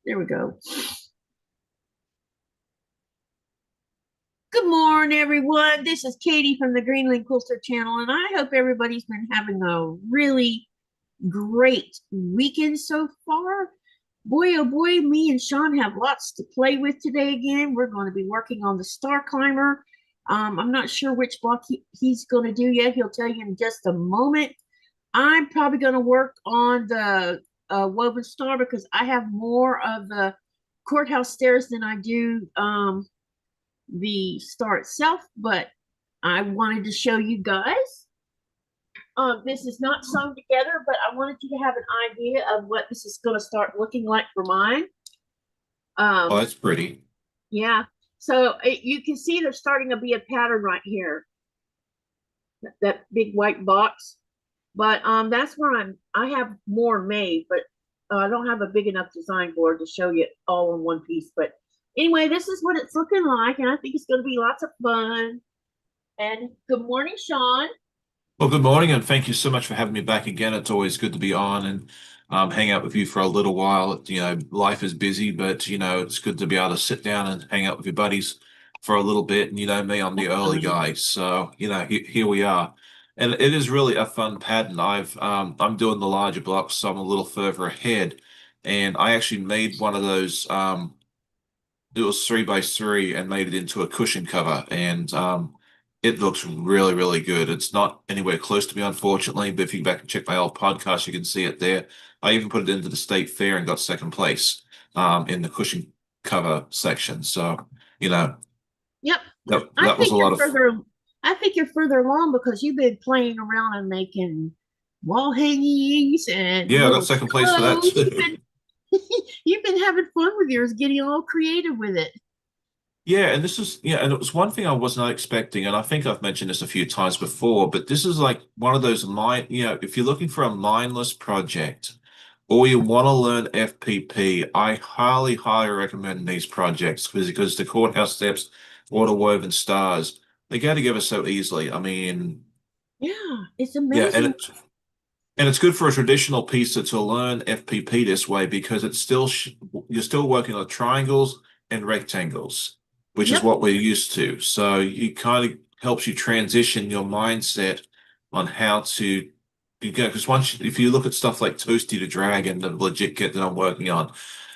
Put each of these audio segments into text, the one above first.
There we go. Good morning, everyone. This is Katie from the Greenland Quilter channel, and I hope everybody's been having a really great weekend so far. Boy, oh boy, me and Sean have lots to play with today again. We're going to be working on the StarClimber. I'm not sure which block he's going to do yet. He'll tell you in just a moment. I'm probably going to work on the woven star because I have more of the courthouse stairs than I do the star itself, but I wanted to show you guys. This is not sewn together, but I wanted you to have an idea of what this is going to start looking like for mine. Oh, Um, that's pretty. yeah, so you can see there's starting to be a pattern right here, that big white box. But that's where I have more made, but I don't have a big enough design board to show you all in one piece. But anyway, this is what it's looking like, and I think it's going to be lots of fun. And good morning, Sean. Well, good morning, and thank you so much for having me back again. It's always good to be on and hang out with you for a little while. Life is busy, but it's good to be able to sit down and hang out with your buddies for a little bit. And you know me, I'm the early Definitely. guy, so here we are. And it is really a fun pattern. I'm doing the larger blocks, so I'm a little further ahead. And I actually made one of those. It was 3 by 3 and made it into a cushion cover, and it looks really, really good. It's not anywhere close to me, unfortunately, but if you go back and check my old podcast, you can see it there. I even put it into the state fair and got second place in the cushion cover section. So, you know, Yep. I that was think a lot you're of. further. I think you're further along because you've been playing around and making wall hangings and Yeah, I got little second place for that clothes. You've too. been you've been having fun with yours, getting all creative with it. Yeah, and it was one thing I was not expecting, and I think I've mentioned this a few times before, but this is like one of those if you're looking for a mindless project or you want to learn FPP, I highly, highly recommend these projects because the courthouse steps, water woven stars, they go together so easily. I mean, Yeah, it's yeah, amazing. and it's good for a traditional piece to learn FPP this way because you're still working on triangles and rectangles, which is Yep. what we're used to. So it kind of helps you transition your mindset on how to because if you look at stuff like Toasty the Dragon, the legit kit that I'm working on,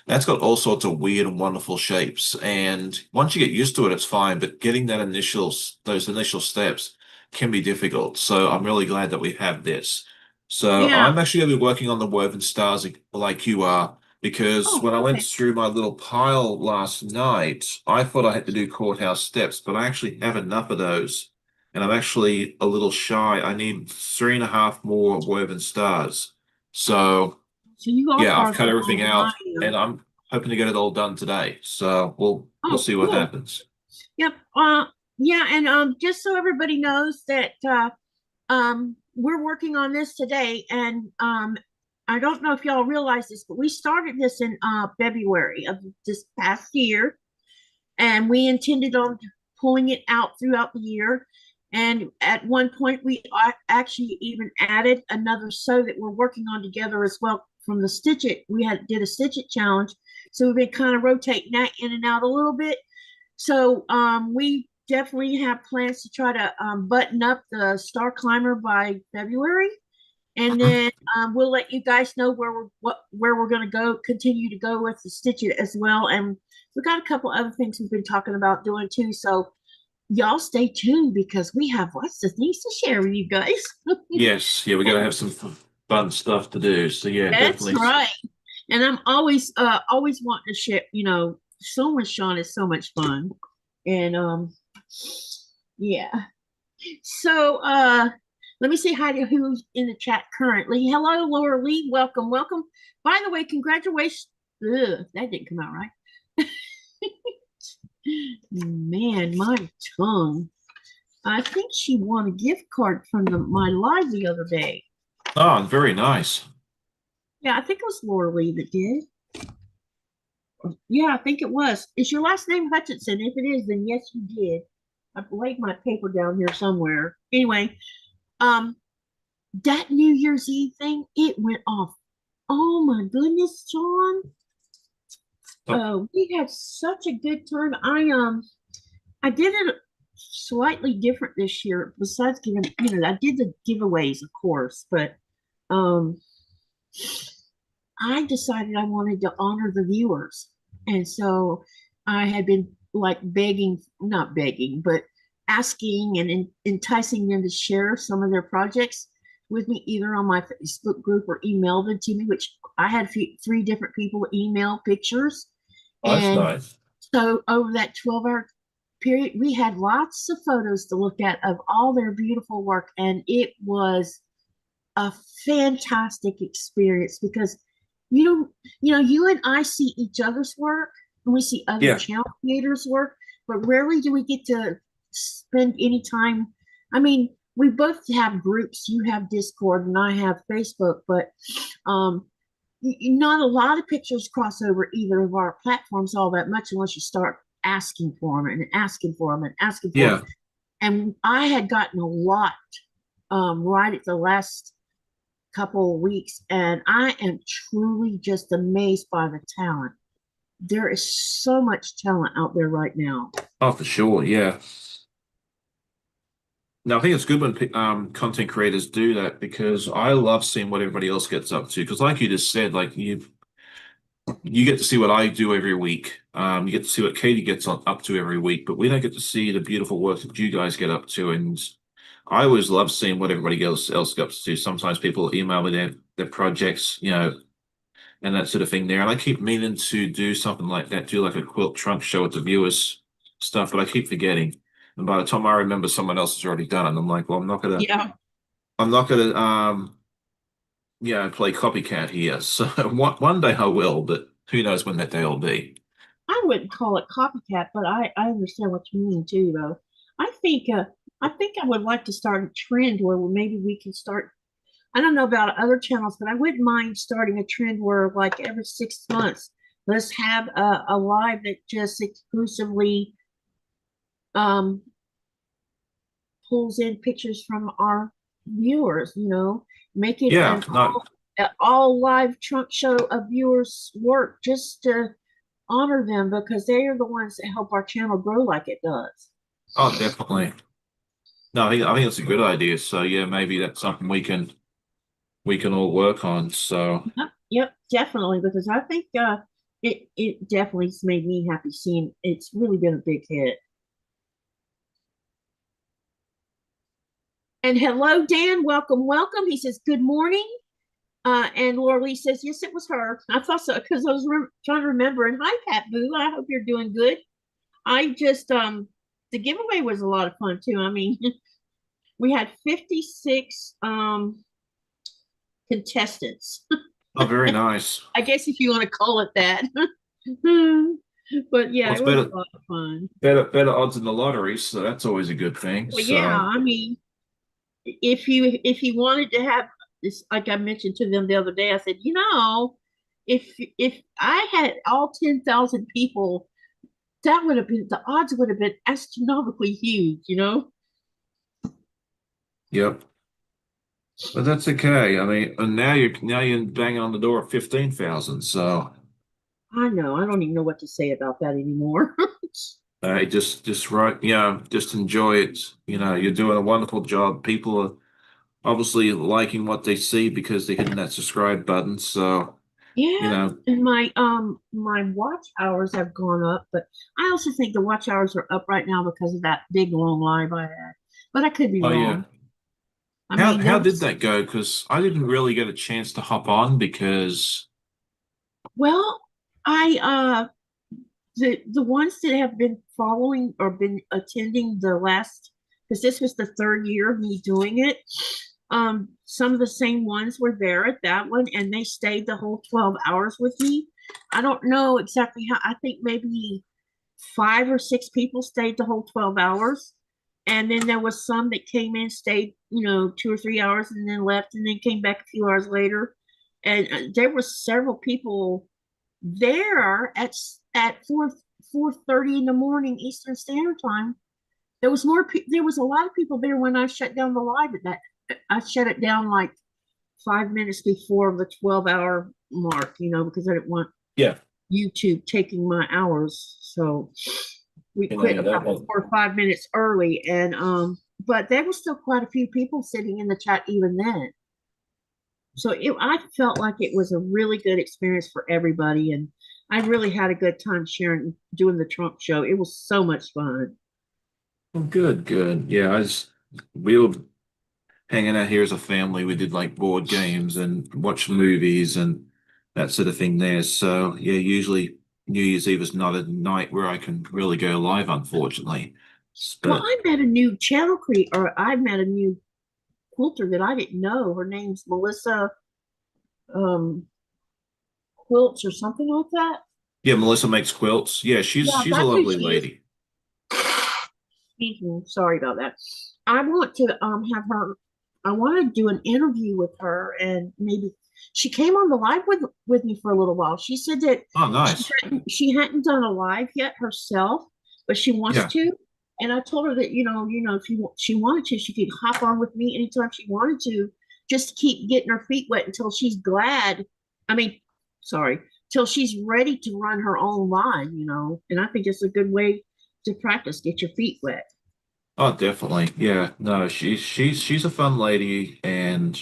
that's got all sorts of weird and wonderful shapes. And once you get used to it, it's fine. But getting those initial steps can be difficult. So I'm really glad that we have this. So Yeah. I'm actually going to be working on the woven stars like you are, because Oh, when I went okay. through my little pile last night, I thought I had to do courthouse steps, but I actually have enough of those. And I'm actually a little shy. I need 3.5 more woven stars. So So you are yeah, I've farther cut everything along than I out and am. I'm hoping to get it all done today. So we'll Oh, see what cool. happens. Yep. Yeah, and just so everybody knows that we're working on this today, and I don't know if y'all realize this, but we started this in February of this past year, and we intended on pulling it out throughout the year. And at one point, we actually even added another sew that we're working on together as well from the Stitch It. We had did a Stitch It challenge, so we've been kind of rotating that in and out a little bit. So we definitely have plans to try to button up the StarClimber by February, and Mhm. then we'll let you guys know where we're going to go, continue to go with the Stitch It as well. And we've got a couple other things we've been talking about doing too. So y'all stay tuned because we have lots of things to share with you guys. Yes, yeah, we're gonna have some fun stuff to do. So yeah, That's definitely. right. And I'm always wanting to share. So much Sean is so much fun, and yeah. So let me say hi to who's in the chat currently. Hello, Laura Lee. Welcome, welcome. By the way, congratulations. Ugh, that didn't come out right. Man, my tongue. I think she won a gift card from my live the other day. Oh, very nice. Yeah, I think it was Laura Lee that did. Yeah, I think it was. Is your last name Hutchinson? If it is, then yes, you did. I've laid my paper down here somewhere. Anyway, um, that New Year's Eve thing, it went off. Oh my goodness, John. So, We had such a good time. I did it slightly different this year. Besides giving, I did the giveaways, of course, but um, I decided I wanted to honor the viewers, and so I had been like begging, not begging, but asking and enticing them to share some of their projects with me, either on my Facebook group or email them to me. Which I had three different people email pictures, oh, that's and nice. so over that 12-hour period, we had lots of photos to look at of all their beautiful work. And it was a fantastic experience because you and I see each other's work and we see other Yeah. channel creators' work, but rarely do we get to spend any time. I mean, we both have groups. You have Discord and I have Facebook, but um, not a lot of pictures cross over either of our platforms all that much unless you start asking for them and asking for them and asking for them. Yeah. And I had gotten a lot right at the last couple of weeks, and I am truly just amazed by the talent. There is so much talent out there right now. Oh, for sure. Yeah. Now, I think it's good when content creators do that because I love seeing what everybody else gets up to. Because, like you just said, like you get to see what I do every week. You get to see what Katie gets up to every week, but we don't get to see the beautiful work that you guys get up to. And I always love seeing what everybody else gets up to. Sometimes people email me their projects, and that sort of thing there. And I keep meaning to do something like that, do like a quilt trunk show with the viewers stuff, but I keep forgetting. And by the time I remember, someone else has already done it. And I'm like, well, Yeah, I'm not gonna, play copycat here. So one day I will, but who knows when that day will be. I wouldn't call it copycat, but I understand what you mean too, though. I think uh, I think I would like to start a trend where maybe we can start. I don't know about other channels, but I wouldn't mind starting a trend where, like, every 6 months, let's have a live that just exclusively um, pulls in pictures from our viewers. Make it Yeah, no, an all live trunk show of viewers' work just to honor them because they are the ones that help our channel grow like it does. oh, definitely. No, I think it's a good idea. So yeah, maybe that's something we can all work on. So Yep, definitely, because I think it definitely has made me happy seeing it's really been a big hit. And hello, Dan. Welcome, welcome. He says, good morning. And Laura Lee says, yes, it was her. I thought so because I was trying to remember. And hi, Pat Boo. I hope you're doing good. I just, the giveaway was a lot of fun too. I mean, we had 56 contestants. oh, very nice. I guess if you want to call it that. But Well, yeah, it's it was better a lot of fun. better odds in the lottery, so that's always a good thing. Well, yeah, So I mean, if you wanted to have this, like I mentioned to them the other day, I said, if I had all 10,000 people, that would have been the odds would have been astronomically huge. yep. But that's okay. I mean, and now you're banging on the door of 15,000. So I know. I don't even know what to say about that anymore. just right, just enjoy it. You're doing a wonderful job. People are obviously liking what they see because they're hitting that subscribe button. So, you Yeah, know, and my watch hours have gone up, but I also think the watch hours are up right now because of that big long live I had. But I could be oh yeah. wrong. I How mean, there how did was that go? Because I didn't really get a chance to hop on because well, I the ones that have been following or been attending the last, because this was the third year of me doing it. Some of the same ones were there at that one, and they stayed the whole 12 hours with me. I don't know exactly how. I think maybe 5 or 6 people stayed the whole 12 hours. And then there was some that came in, stayed, 2 or 3 hours, and then left, and then came back a few hours later. And there were several people there at 4:30 in the morning Eastern Standard Time. There was a lot of people there when I shut down the live at that. I shut it down like 5 minutes before the 12-hour mark, because I didn't want yeah, YouTube taking my hours. So we You know, quit yeah, that about was 4 or 5 minutes early, and but there was still quite a few people sitting in the chat even then. So I felt like it was a really good experience for everybody, and I really had a good time sharing doing the Trump show. It was so much fun. well, good, good. Yeah, we were hanging out here as a family. We did like board games and watch movies and that sort of thing there. So yeah, usually New Year's Eve is not a night where I can really go live, unfortunately. Well, But I met a new channel creator, or I met a new quilter that I didn't know. Her name's Melissa um, Quilts or something like that. yeah, Melissa makes quilts. Yeah, Yeah, she's a that's who lovely she is. lady. Excuse me, sorry about that. I want to have her. I want to do an interview with her, and maybe she came on the live with me for a little while. She said that Oh, nice. she hadn't done a live yet herself, but she wants Yeah. to. And I told her that if she wanted to, she could hop on with me anytime she wanted to, just to keep getting her feet wet until she's glad. I mean, sorry, till she's ready to run her own line. And I think it's a good way to practice, get your feet wet. Oh, definitely. Yeah. No, she's a fun lady, and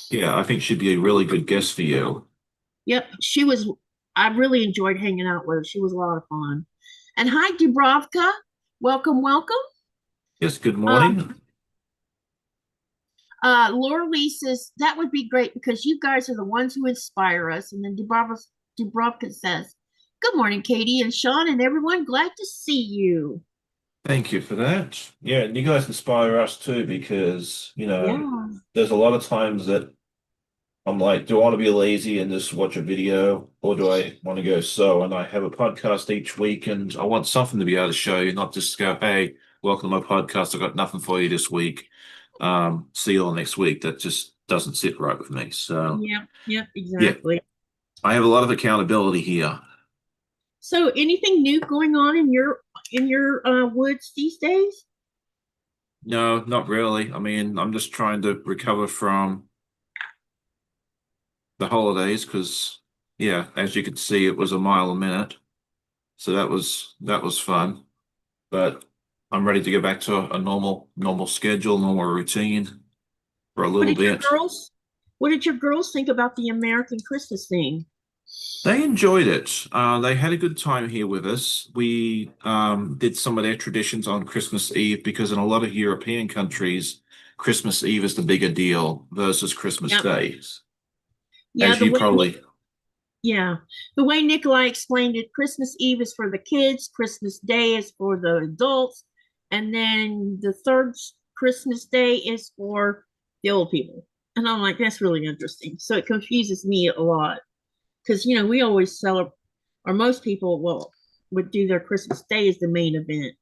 yeah, I think she'd be a really good guest for you. Yep, she was. I really enjoyed hanging out with her. She was a lot of fun. And hi, Dubrovka. Welcome, welcome. Yes, good Um, morning. Laura Lee says that would be great because you guys are the ones who inspire us. And then Dubrovka says, "Good morning, Katie and Sean and everyone. Glad to see you." Thank you for that. Yeah, and you guys inspire us too because, Yeah. there's a lot of times that I'm like, do I want to be lazy and just watch a video, or do I want to go sew? And I have a podcast each week, and I want something to be able to show you, not just go, hey, welcome to my podcast. I've got nothing for you this week. See you all next week. That just doesn't sit right with me. So, Yep. Yep. yeah, Exactly. I have a lot of accountability here. So, anything new going on in your woods these days? No, not really. I mean, I'm just trying to recover from the holidays because, yeah, as you can see, it was a mile a minute. So that was fun. But I'm ready to go back to a normal schedule, normal routine for a What little did your bit. girls? What did your girls think about the American Christmas thing? They enjoyed it. They had a good time here with us. We did some of their traditions on Christmas Eve because in a lot of European countries, Christmas Eve is the bigger deal versus Christmas Yep. Day. Yeah, As the you way probably, yeah, the way Nikolai explained it, Christmas Eve is for the kids, Christmas Day is for the adults, and then the third Christmas Day is for the old people. And I'm like, that's really interesting. So it confuses me a lot because we always celebrate, or most people would do their Christmas Day as the main event.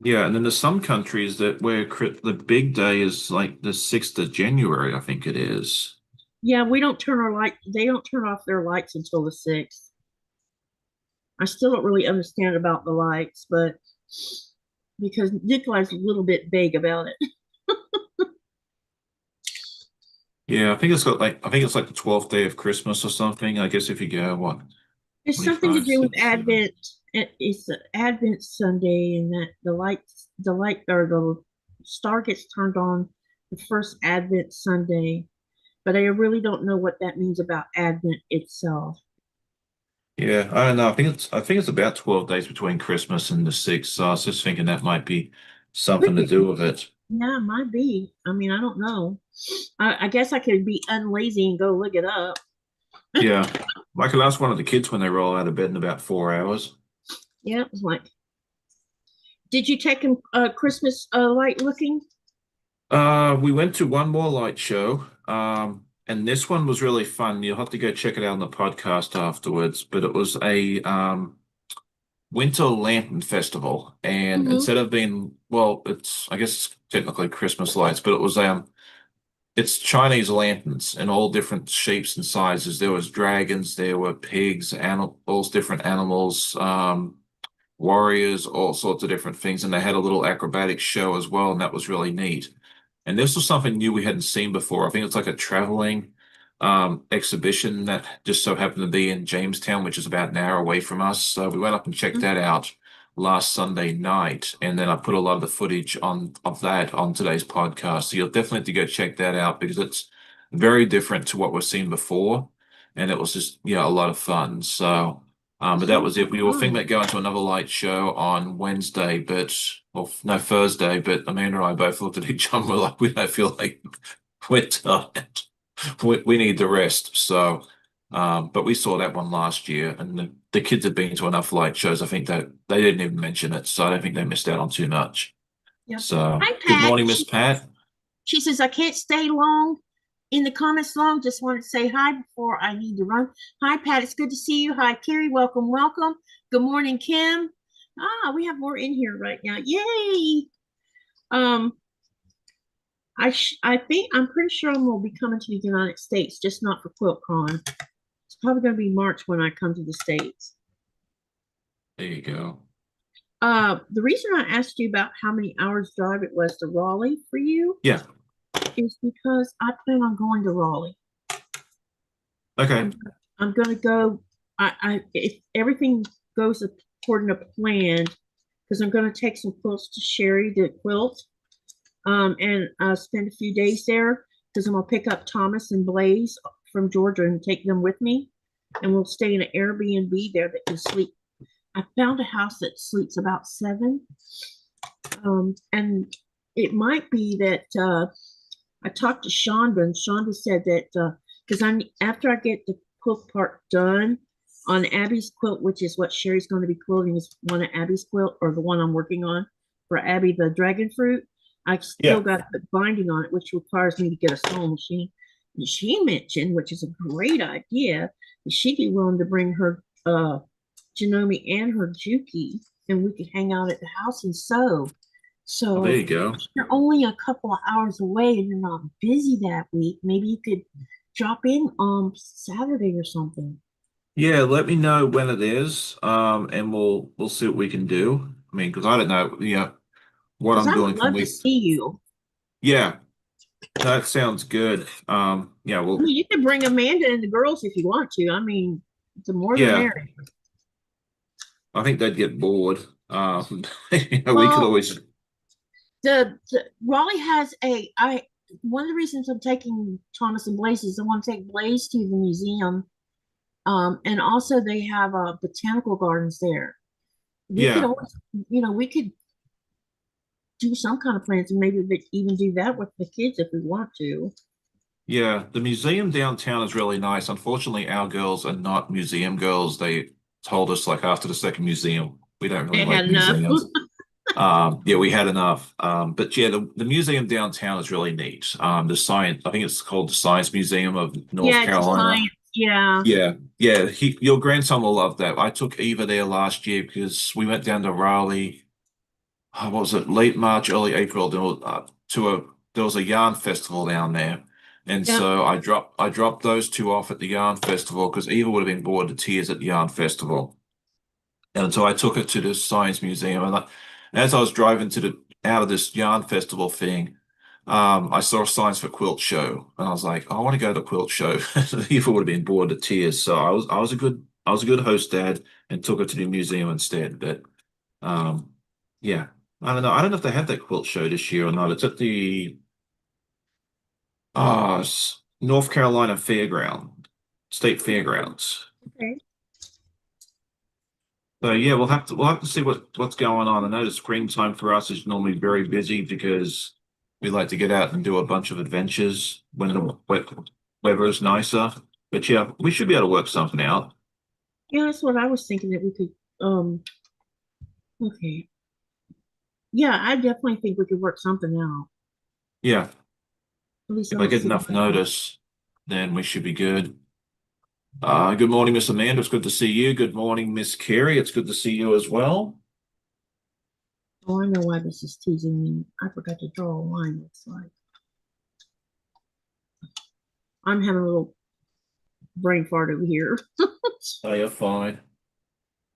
yeah. And then there's some countries that where the big day is like the 6th of January, I think it is. Yeah, we don't turn our light. They don't turn off their lights until the 6th. I still don't really understand about the lights, but because Nikolai's a little bit vague about it. Yeah, I think it's like the 12th day of Christmas or something. I guess if you go, what, It's something to 25, do with 6, 7. Advent. It's the Advent Sunday, and that the light or the star gets turned on the first Advent Sunday. But I really don't know what that means about Advent itself. Yeah, I don't know. I think it's about 12 days between Christmas and the 6th. So I was just thinking that might be Could something to be. do with it. Yeah, it might be. I mean, I don't know. I guess I could be unlazy and go look it up. Yeah. I could ask one of the kids when they roll out of bed in about 4 hours. Yeah, it was like, did you take him Christmas light looking? We went to one more light show. And this one was really fun. You'll have to go check it out on the podcast afterwards. But it was a Winter Lantern Festival, and Mm-hmm. instead of being, well, I guess it's technically Christmas lights, but it's Chinese lanterns in all different shapes and sizes. There was dragons, there were pigs, all different animals, warriors, all sorts of different things, and they had a little acrobatic show as well, and that was really neat. And this was something new we hadn't seen before. I think it's like a traveling. exhibition that just so happened to be in Jamestown, which is about an hour away from us. So we went up and checked that out last Sunday night, and then I put a lot of the footage of that on today's podcast. So you'll definitely have to go check that out because it's very different to what we've seen before, and it was just a lot of fun. So. But that was it. We were thinking about going to another light show on Wednesday, well, no, Thursday, but Amanda and I both looked at each other and were like, we don't feel like we're tired. We need the rest. So, but we saw that one last year, and the kids had been to enough light shows. I think that they didn't even mention it, so I don't think they missed out on too much. Yep. So, Hi, good Pat. morning, Miss Pat. She says, I can't stay long in the comments long. Just wanted to say hi before I need to run. Hi, Pat. It's good to see you. Hi, Carrie. Welcome, welcome. Good morning, Kim. We have more in here right now. Yay. I think I'm pretty sure I'm gonna be coming to the United States, just not for QuiltCon. It's probably gonna be March when I come to the States. There you go. The reason I asked you about how many hours drive it was to Raleigh for you Yeah. is because I plan on going to Raleigh. Okay. I'm gonna go. If everything goes according to plan, because I'm gonna take some quilts to Sherry to quilt, and spend a few days there because I'm gonna pick up Thomas and Blaze from Georgia and take them with me, and we'll stay in an Airbnb there that can sleep. I found a house that sleeps about 7, and it might be that I talked to Shonda, and Shonda said that because after I get the quilt part done on Abby's quilt, which is what Sherry's going to be quilting, is one of Abby's quilt or the one I'm working on for Abby, the dragon fruit. I still got to put binding on it, which requires me to get a sewing machine. And she mentioned, which is a great idea, that she'd be willing to bring her Janome and her Juki, and we could hang out at the house and sew. So there you go. you're only a couple of hours away and you're not busy that week. Maybe you could drop in on Saturday or something. Yeah, let me know when it is, and we'll see what we can do. I mean, because I don't know, what Because I'm I doing would from love to week. see you. Yeah, that sounds good. Yeah, I well, mean, you can bring Amanda and the girls if you want to. I mean, the more the yeah, merrier. I think they'd get bored. We could Well, always, the Raleigh has one of the reasons I'm taking Thomas and Blaze is I want to take Blaze to the museum. And also they have botanical gardens there. We could yeah, always, we could do some kind of plans and maybe even do that with the kids if we want to. yeah. The museum downtown is really nice. Unfortunately, our girls are not museum girls. They told us like after the second museum, we don't really They had like enough. museums. Yeah, we had enough. But yeah, the museum downtown is really neat. The science, I think it's called the Science Museum of North Yeah, it's a Carolina. science. Yeah. Yeah, yeah. Your grandson will love that. I took Eva there last year because we went down to Raleigh. What was it? Late March, early April. There was a yarn festival down there, and Yeah. so I dropped those two off at the yarn festival because Eva would have been bored to tears at the yarn festival. And so I took her to the science museum, and as I was driving out of this yarn festival thing, I saw a science for quilt show, and I was like, I want to go to the quilt show. Eva would have been bored to tears, so I was a good host dad and took her to the museum instead. But um, yeah, I don't know. I don't know if they have that quilt show this year or not. It's at the North Carolina State Fairgrounds. Okay. So yeah, we'll have to see what's going on. I know the springtime for us is normally very busy because we like to get out and do a bunch of adventures when the weather is nicer. But yeah, we should be able to work something out. Yeah, that's what I was thinking that we could. Okay. Yeah, I definitely think we could work something out. Yeah, At least I if I don't get see enough why. notice, then we should be good. Good morning, Miss Amanda. It's good to see you. Good morning, Miss Carrie. It's good to see you as well. Oh, I know why this is teasing me. I forgot to draw a line. Looks like I'm having a little brain fart over here. Oh, you're fine.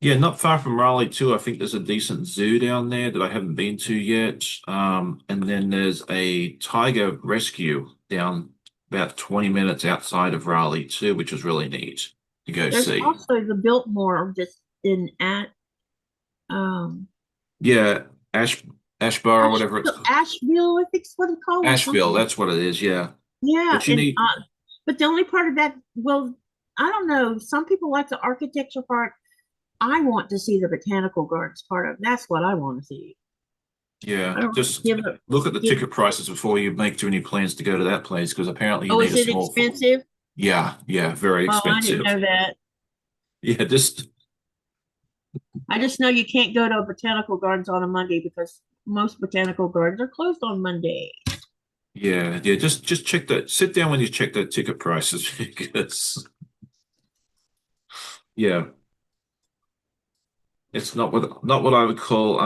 Yeah, not far from Raleigh too. I think there's a decent zoo down there that I haven't been to yet. And then there's a tiger rescue about 20 minutes outside of Raleigh too, which is really neat to go There's see. also the Biltmore just in at um Yeah, Ash Ashborough, whatever it's called. Asheville, I think is what it's called, or Asheville, something. that's what it is, yeah. Yeah, But you and need, but the only part of that, well, I don't know. Some people like the architecture part. I want to see the botanical gardens part of. That's what I want to see. yeah, I don't just give a look at the give. ticket prices before you make too many plans to go to that place because apparently you Oh, need is a it small. expensive? Yeah, yeah, very Oh, I didn't expensive. know that. Yeah, just I just know you can't go to botanical gardens on a Monday because most botanical gardens are closed on Monday. yeah, yeah, just check that. Sit down when you check the ticket prices because yeah, it's not what I would call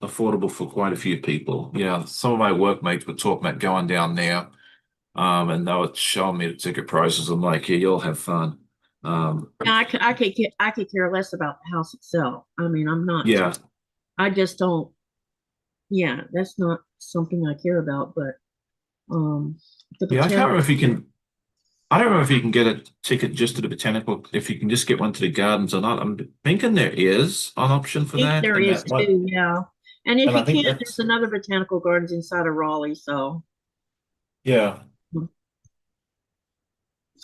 affordable for quite a few people. Yeah, some of my workmates were talking about going down there, and they were showing me the ticket prices. I'm like, yeah, you'll have fun. Yeah, I could care less about the house itself. I mean, I'm not. Yeah, I just don't. Yeah, that's not something I care about. But the yeah, I can't remember botanical. if you can. I don't know if you can get a ticket just to the botanical, if you can just get one to the gardens or not. I'm thinking there is an option for I think that, there and is that might, too. Yeah, and if and I you think can't, there's that's, another botanical gardens inside of Raleigh. So, yeah.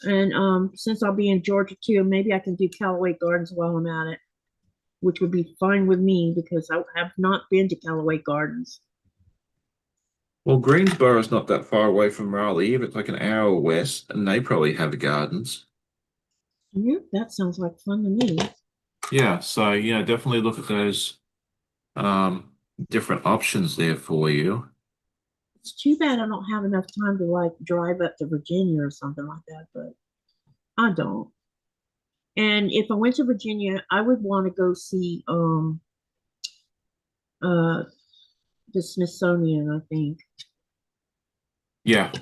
and since I'll be in Georgia too, maybe I can do Callaway Gardens while I'm at it, which would be fine with me because I have not been to Callaway Gardens. Well, Greensboro's not that far away from Raleigh either. It's like an hour west, and they probably have gardens. Yeah, that sounds like fun to me. Yeah, so yeah, definitely look at those um different options there for you. It's too bad I don't have enough time to like drive up to Virginia or something like that, but I don't. And if I went to Virginia, I would want to go see uh the Smithsonian, I think. Yeah,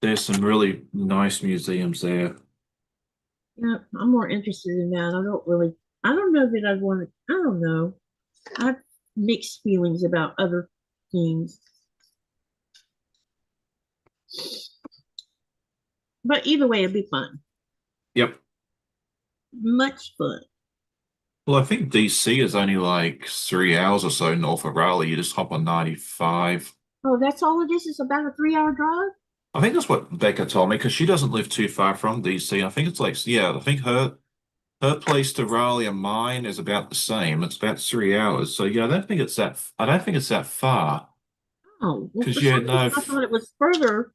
there's some really nice museums there. Yeah, I'm more interested in that. I don't know that I'd want to, I don't know. I have mixed feelings about other things. But either way, it'd be fun. Yep. Much fun. Well, I think DC is only like 3 hours or so north of Raleigh. You just hop on 95. Oh, that's all it is? It's about a 3 hour drive? I think that's what Becca told me because she doesn't live too far from DC. I think it's like, yeah, I think her place to Raleigh and mine is about the same. It's about 3 hours. So yeah, I don't think it's that far. Oh, well, for Because yeah, some no, reason I thought it was further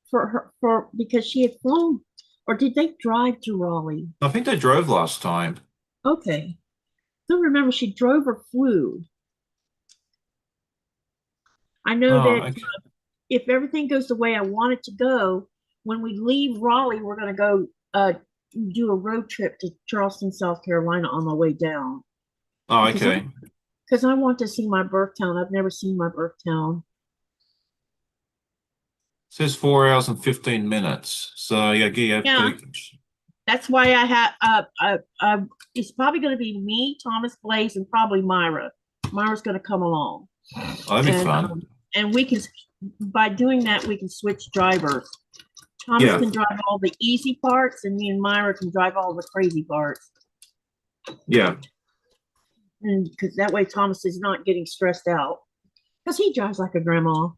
for her, for because she had flown, or did they drive to Raleigh? I think they drove last time. Okay. I don't remember she drove or flew. I know Oh, that okay. if everything goes the way I want it to go, when we leave Raleigh, we're going to go do a road trip to Charleston, South Carolina on the way down Oh, because okay. I want to see my birth town. I've never seen my birth town. Says 4 hours and 15 minutes. So yeah, yeah, Yeah, that's why I have it's probably going to be me, Thomas Blaze, and probably Myra. Myra's going to come along, oh, that'd be and fun. we can, by doing that we can switch drivers. Thomas Yeah, can drive all the easy parts, and me and Myra can drive all the crazy parts. yeah. And because that way Thomas is not getting stressed out because he drives like a grandma,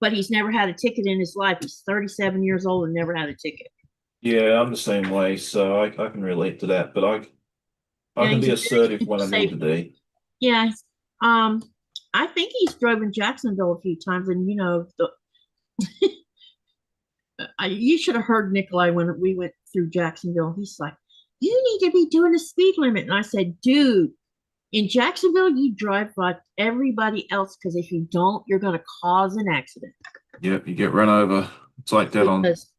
but he's never had a ticket in his life. He's 37 years old and never had a ticket. Yeah, I'm the same way, so I can relate to that, but I Yeah, can he's be a assertive very when I need safe. to be. Yeah, um, I think he's drove in Jacksonville a few times, and you should have heard Nikolai when we went through Jacksonville. He's like, "You need to be doing a speed limit," and I said, "Dude, in Jacksonville, you drive like everybody else because if you don't, you're going to cause an accident." Yep, you get run over. It's like that on Because,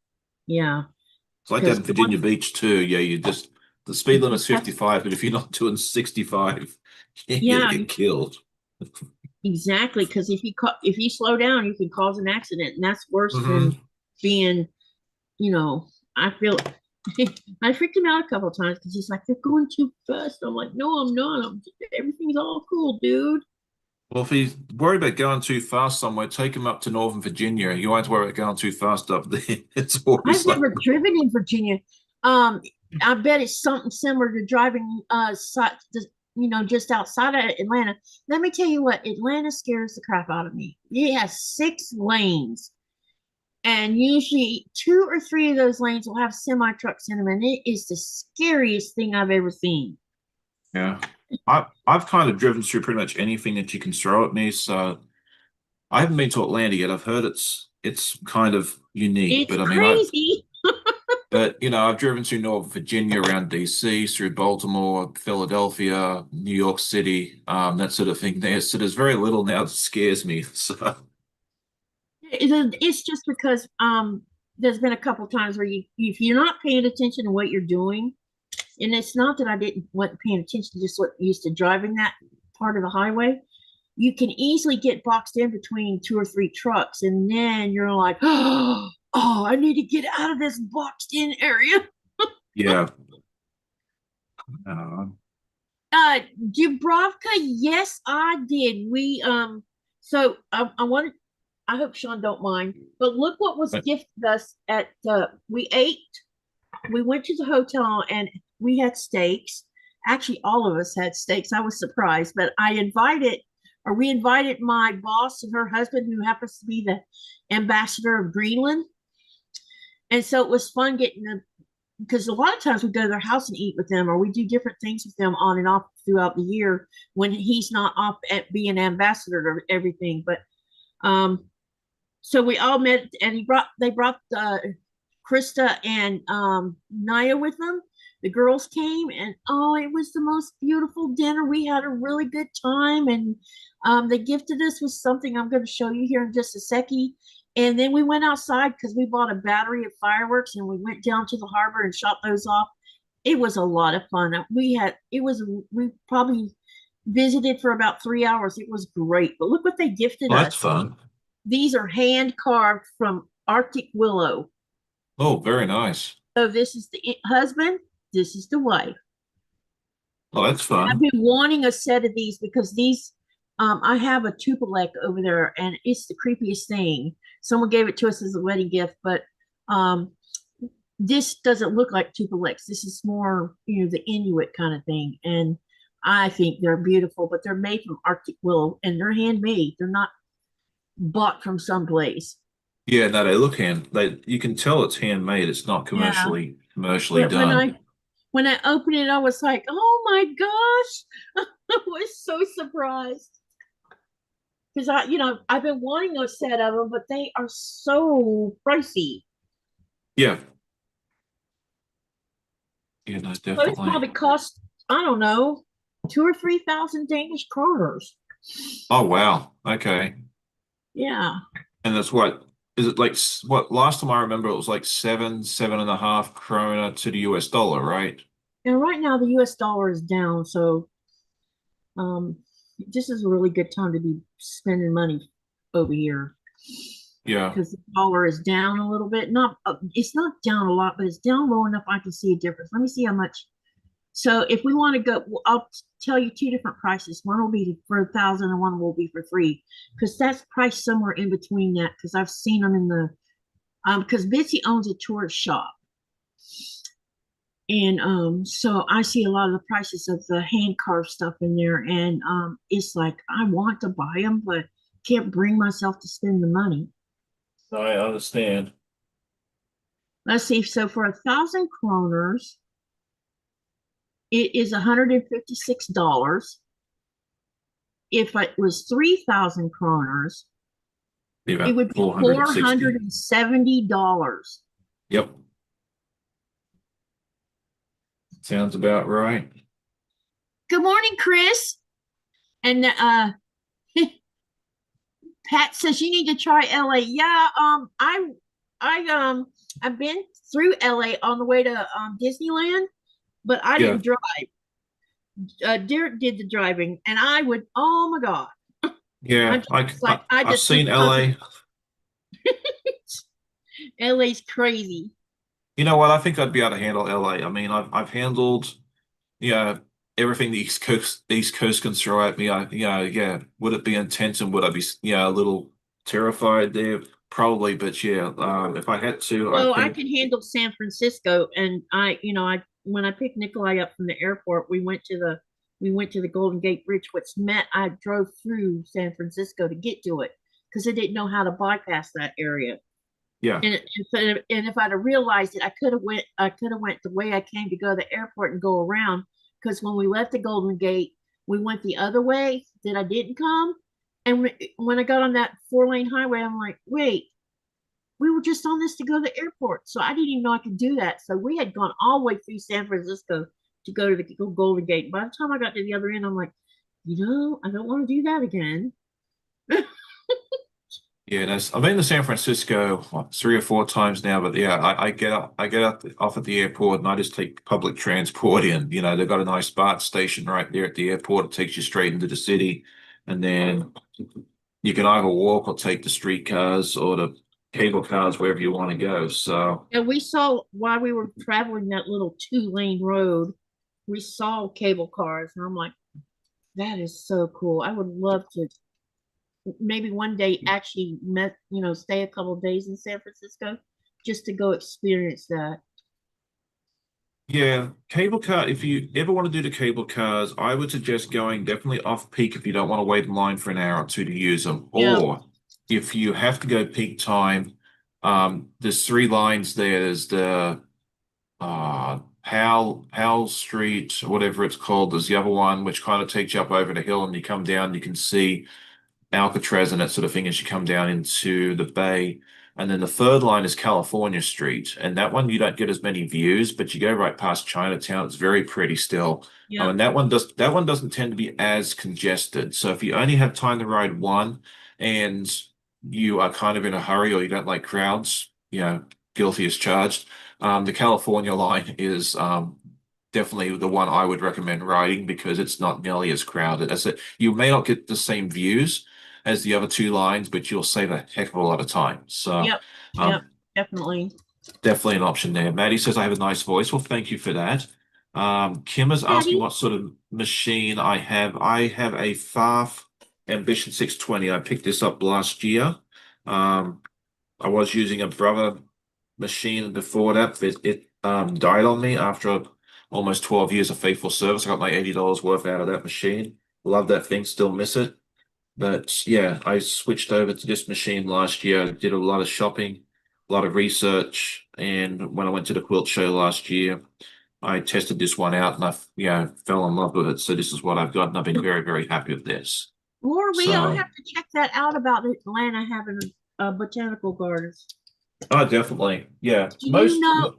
yeah, it's like that because in Virginia Beach too. Yeah, you just the speed limit's that's 55, but if you're not doing 65, you're gonna yeah, get killed. exactly. Because if you slow down, you can cause an accident, and that's worse than Hmm. being, you know. I feel I freaked him out a couple of times because he's like, "You're going too fast." I'm like, "No, I'm not. Everything's all cool, dude." Well, if he's worried about going too fast somewhere, take him up to Northern Virginia. You won't have to worry about going too fast up there. It's I've always like, never driven in Virginia. Um, I bet it's something similar to driving just outside of Atlanta. Let me tell you what, Atlanta scares the crap out of me. It has 6 lanes, and usually 2 or 3 of those lanes will have semi trucks in them, and it is the scariest thing I've ever seen. yeah. I've kind of driven through pretty much anything that you can throw at me, so I haven't been to Atlanta yet. I've heard it's kind of unique, It's but I mean, crazy. I've driven through Northern Virginia, around DC, through Baltimore, Philadelphia, New York City, that sort of thing there. So there's very little now that scares me. So It's just because there's been a couple times where if you're not paying attention to what you're doing, and it's not that I didn't wasn't paying attention, just what used to driving that part of the highway, you can easily get boxed in between 2 or 3 trucks, and then you're like, oh, I need to get out of this boxed in area. yeah. Uh, Dubrovka, yes, I did. So I wanted. I hope Sean don't mind, but look what was but gifted us at. We ate. We went to the hotel and we had steaks. Actually, all of us had steaks. I was surprised, but we invited my boss and her husband, who happens to be the ambassador of Greenland. And so it was fun getting them, because a lot of times we go to their house and eat with them, or we do different things with them on and off throughout the year when he's not off at being ambassador to everything. But um, so we all met, and they brought Krista and Naya with them. The girls came, and oh, it was the most beautiful dinner. We had a really good time, and they gifted us with something I'm going to show you here in just a second. And then we went outside because we bought a battery of fireworks, and we went down to the harbor and shot those off. It was a lot of fun. We probably visited for about 3 hours. It was great. But look what they gifted well, that's us. fun. These are hand carved from Arctic willow. Oh, very nice. So this is the husband, this is the wife. Oh, that's I've fun. been wanting a set of these because I have a tupelec over there, and it's the creepiest thing. Someone gave it to us as a wedding gift, but um, this doesn't look like tupelecs. This is more, the Inuit kind of thing, and I think they're beautiful. But they're made from Arctic willow, and they're handmade. They're not bought from someplace. Yeah, no, they look you can tell it's handmade. It's not Yeah, commercially but when done. I opened it, I was like, oh my gosh, I was so surprised because I've been wanting a set of them, but they are so pricey. Yeah. Yeah, no, So it's definitely. probably cost, I don't know, 2 or 3 thousand Danish kroners. Oh, wow. Okay. Yeah. And that's what is it like? What last time I remember it was like 7.5 krona to the US dollar, right? And right now the US dollar is down, so um this is a really good time to be spending money over here Yeah. because the dollar is down a little bit. Not It's not down a lot, but it's down low enough I can see a difference. Let me see how much. So if we want to go, I'll tell you 2 different prices. One will be for 1,000, and one will be for free, because that's priced somewhere in between that. Because I've seen them in the because Bitsy owns a tourist shop, and so I see a lot of the prices of the hand carved stuff in there, and it's like I want to buy them, but can't bring myself to spend the money. I understand. Let's see. So for 1,000 kroners, it is $156. If it was 3,000 kroners, Be it about would be 460. $470. Yep. Sounds about right. Good morning, Chris. And Pat says you need to try LA. Yeah, I've been through LA on the way to Disneyland, but I Yeah. didn't drive. Derek did the driving, and I would. Oh my God, I'm Yeah. just like I I've just think seen LA. LA's crazy. You know what? I think I'd be able to handle LA. I mean, I've handled, yeah, everything the East Coast can throw at me. Yeah, would it be intense and would I be, a little terrified there? Probably, but yeah, if I had to, I Well, I think, can handle San Francisco, and I when I picked Nikolai up from the airport, we went to the Golden Gate Bridge, which meant I drove through San Francisco to get to it because I didn't know how to bypass that area. yeah, And if I'd have realized it, I could have went the way I came to go to the airport and go around. Because when we left the Golden Gate, we went the other way that I didn't come. And when I got on that 4-lane highway, I'm like, wait, we were just on this to go to the airport. So I didn't even know I could do that. So we had gone all the way through San Francisco to go to the Golden Gate. By the time I got to the other end, I'm like, I don't want to do that again. yeah. I've been to San Francisco what, 3 or 4 times now, but yeah, I get up off at the airport and I just take public transport in. They've got a nice BART station right there at the airport. It takes you straight into the city, and then you can either walk or take the streetcars or the cable cars wherever you want to go. So And we saw while we were traveling that little 2-lane road, we saw cable cars, and I'm like, that is so cool. I would love to maybe one day actually stay a couple of days in San Francisco just to go experience that. yeah, cable car. If you ever want to do the cable cars, I would suggest going definitely off peak if you don't want to wait in line for an hour or two to use them. Yeah, Or if you have to go peak time, there's 3 lines there. There's the Powell Street, whatever it's called. There's the other one which kind of takes you up over the hill and you come down, you can see Alcatraz and that sort of thing as you come down into the bay. And then the third line is California Street. And that one you don't get as many views, but you go right past Chinatown. It's very pretty still. yeah, And that one doesn't tend to be as congested. So if you only have time to ride one and you are kind of in a hurry or you don't like crowds, guilty as charged. The California line is definitely the one I would recommend riding because it's not nearly as crowded. As it, you may not get the same views as the other 2 lines, but you'll save a heck of a lot of time. So, yep, yep, um, definitely. definitely an option there. Maddie says I have a nice voice. Well, thank you for that. Kim is asking Patty, what sort of machine I have. I have a Farf Ambition 620. I picked this up last year. Um, I was using a Brother machine before that, but it died on me after almost 12 years of faithful service. I got my $80 worth out of that machine. Love that thing, still miss it. But yeah, I switched over to this machine last year. I did a lot of shopping, a lot of research, and when I went to the quilt show last year, I tested this one out and fell in love with it. So this is what I've got, and I've been very, very happy with this. Laura, I'll So have to check that out about Atlanta having botanical gardens. oh, definitely. Yeah. Do you know?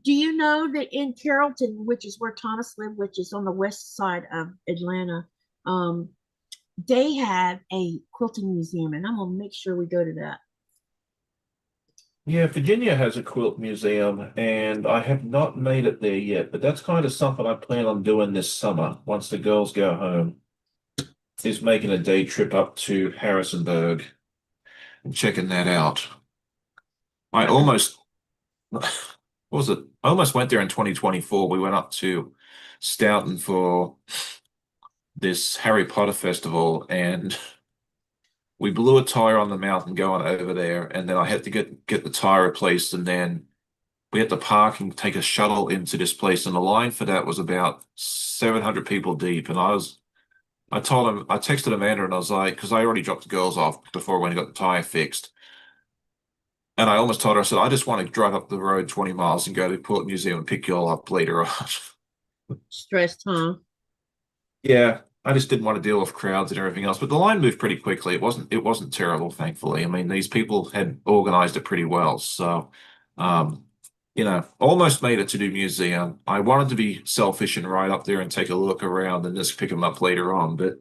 Do you know that in Carrollton, which is where Thomas lived, which is on the west side of Atlanta, um, they have a quilting museum, and I'm gonna make sure we go to that. Yeah, Virginia has a quilt museum, and I have not made it there yet, but that's kind of something I plan on doing this summer once the girls go home, is making a day trip up to Harrisonburg and checking that out. I almost, what was it? I almost went there in 2024. We went up to Stoughton for this Harry Potter festival, and we blew a tire on the mountain going over there, and then I had to get the tire replaced, and then we had to park and take a shuttle into this place, and the line for that was about 700 people deep. And I texted Amanda, and I was like, because I already dropped the girls off before when I got the tire fixed, and I almost told her, I said, I just want to drive up the road 20 miles and go to the Port Museum and pick you all up later on. Stressed, huh? Yeah, I just didn't want to deal with crowds and everything else. But the line moved pretty quickly. It wasn't terrible, thankfully. I mean, these people had organized it pretty well. So, um, almost made it to the museum. I wanted to be selfish and ride up there and take a look around and just pick them up later on. But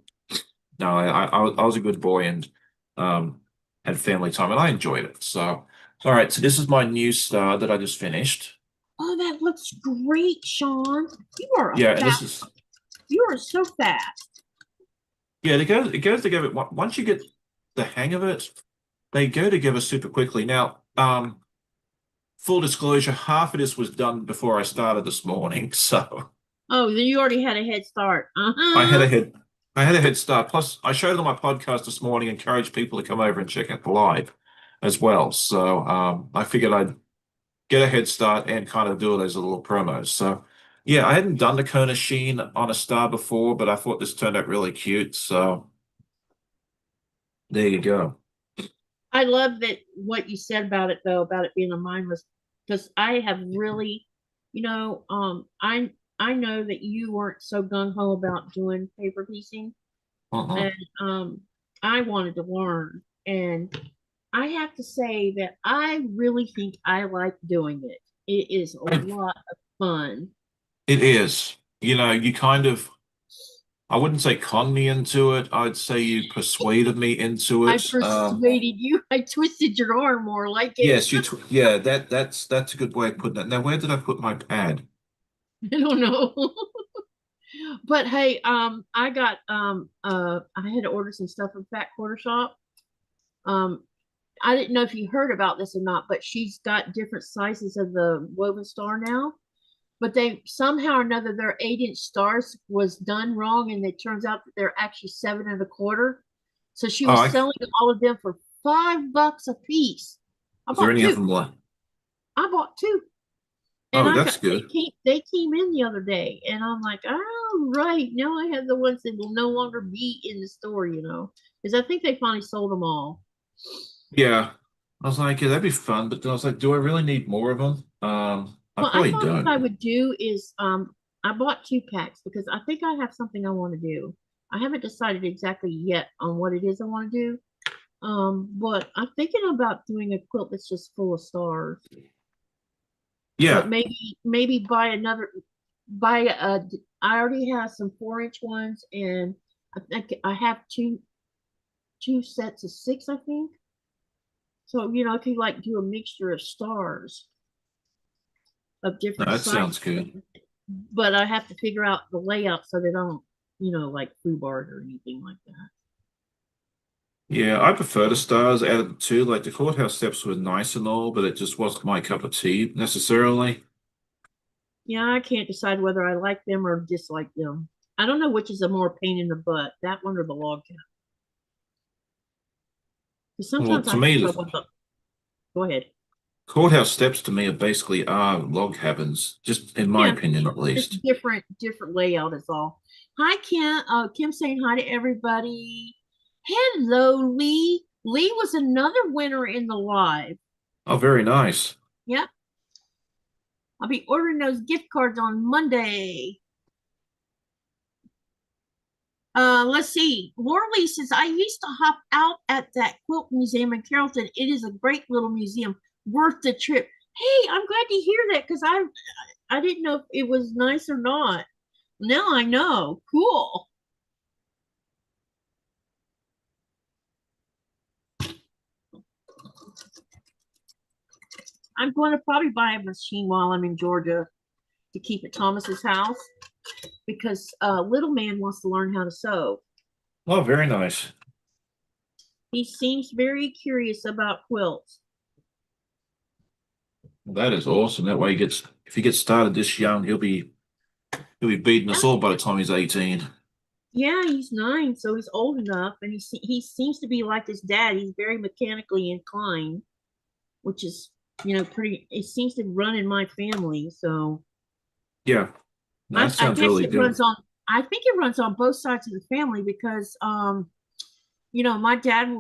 no, I was a good boy and had family time and I enjoyed it. So, all right. So this is my new star that I just finished. Oh, that looks great, Sean. You are a Yeah, and this fast. is You are so fast. yeah. It goes together. Once you get the hang of it, they go together super quickly. Now, full disclosure, half of this was done before I started this morning. So, Oh, then you already had a head start. I had Uh-huh. a head I had a head start. Plus, I showed it on my podcast this morning, encouraged people to come over and check out the live as well. So I figured I'd get a head start and kind of do it as a little promos. So yeah, I hadn't done the Kona sheen on a star before, but I thought this turned out really cute. So there you go. I love that what you said about it though, about it being a mindless, because I have really, I know that you weren't so gung ho about doing paper piecing, Uh-uh. and I wanted to learn, and I have to say that I really think I like doing it. It is a lot of fun. It is. You know, you kind of, I wouldn't say con me into it. I'd say you persuaded me into I it. persuaded you. I twisted your arm more like it. Yes, yeah, that's a good way of putting it. Now, where did I put my pad? I don't know. But hey, I had to order some stuff from Fat Quarter Shop. Um, I didn't know if you heard about this or not, but she's got different sizes of the woven star now. But they somehow or another their 8-inch stars was done wrong, and it turns out that they're actually 7 1/4. So she Oh, was selling all of them for $5 a piece. I is there bought any of two. them left? I bought two. And Oh, I that's got good. they came in the other day, and I'm like, oh right, now I have the ones that will no longer be in the store, because I think they finally sold them all. Yeah. I was like, yeah, that'd be fun, but then I was like, do I really need more of them? I Well, I probably thought what I don't. would do is I bought 2 packs because I think I have something I want to do. I haven't decided exactly yet on what it is I want to do. But I'm thinking about doing a quilt that's just full of stars. But Yeah. maybe buy a I already have some 4-inch ones, and I think I have two sets of six, I think. So, I could like do a mixture of stars of No, different that sounds sizes. good. But I have to figure out the layout so they don't, like foobar or anything like that. Yeah, I prefer the stars out of the two. Like the courthouse steps were nice and all, but it just wasn't my cup of tea necessarily. Yeah, I can't decide whether I like them or dislike them. I don't know which is a more pain in the butt, that one or the log cabin. Because Well, sometimes I to have me, the trouble with the. Go ahead. courthouse steps to me are basically are log cabins, just in my Yeah, opinion at just least. different layout is all. Hi, Kim. Kim saying hi to everybody. Hello, Lee. Lee was another winner in the live. Oh, very nice. Yep. I'll be ordering those gift cards on Monday. Let's see. Laura Lee says, I used to hop out at that quilt museum in Carrollton. It is a great little museum, worth the trip. Hey, I'm glad to hear that because I didn't know if it was nice or not. Now I know. Cool. I'm going to probably buy a machine while I'm in Georgia to keep at Thomas's house because little man wants to learn how to sew. Oh, very nice. He seems very curious about quilts. That is awesome. That way he gets if he gets started this young, he'll be beating Yeah, us all by the time he's 18. yeah, he's 9, so he's old enough, and he seems to be like his dad. He's very mechanically inclined, which is pretty. It seems to run in my family, so Yeah, no, that I sounds guess really it good. runs on. I think it runs on both sides of the family because my dad,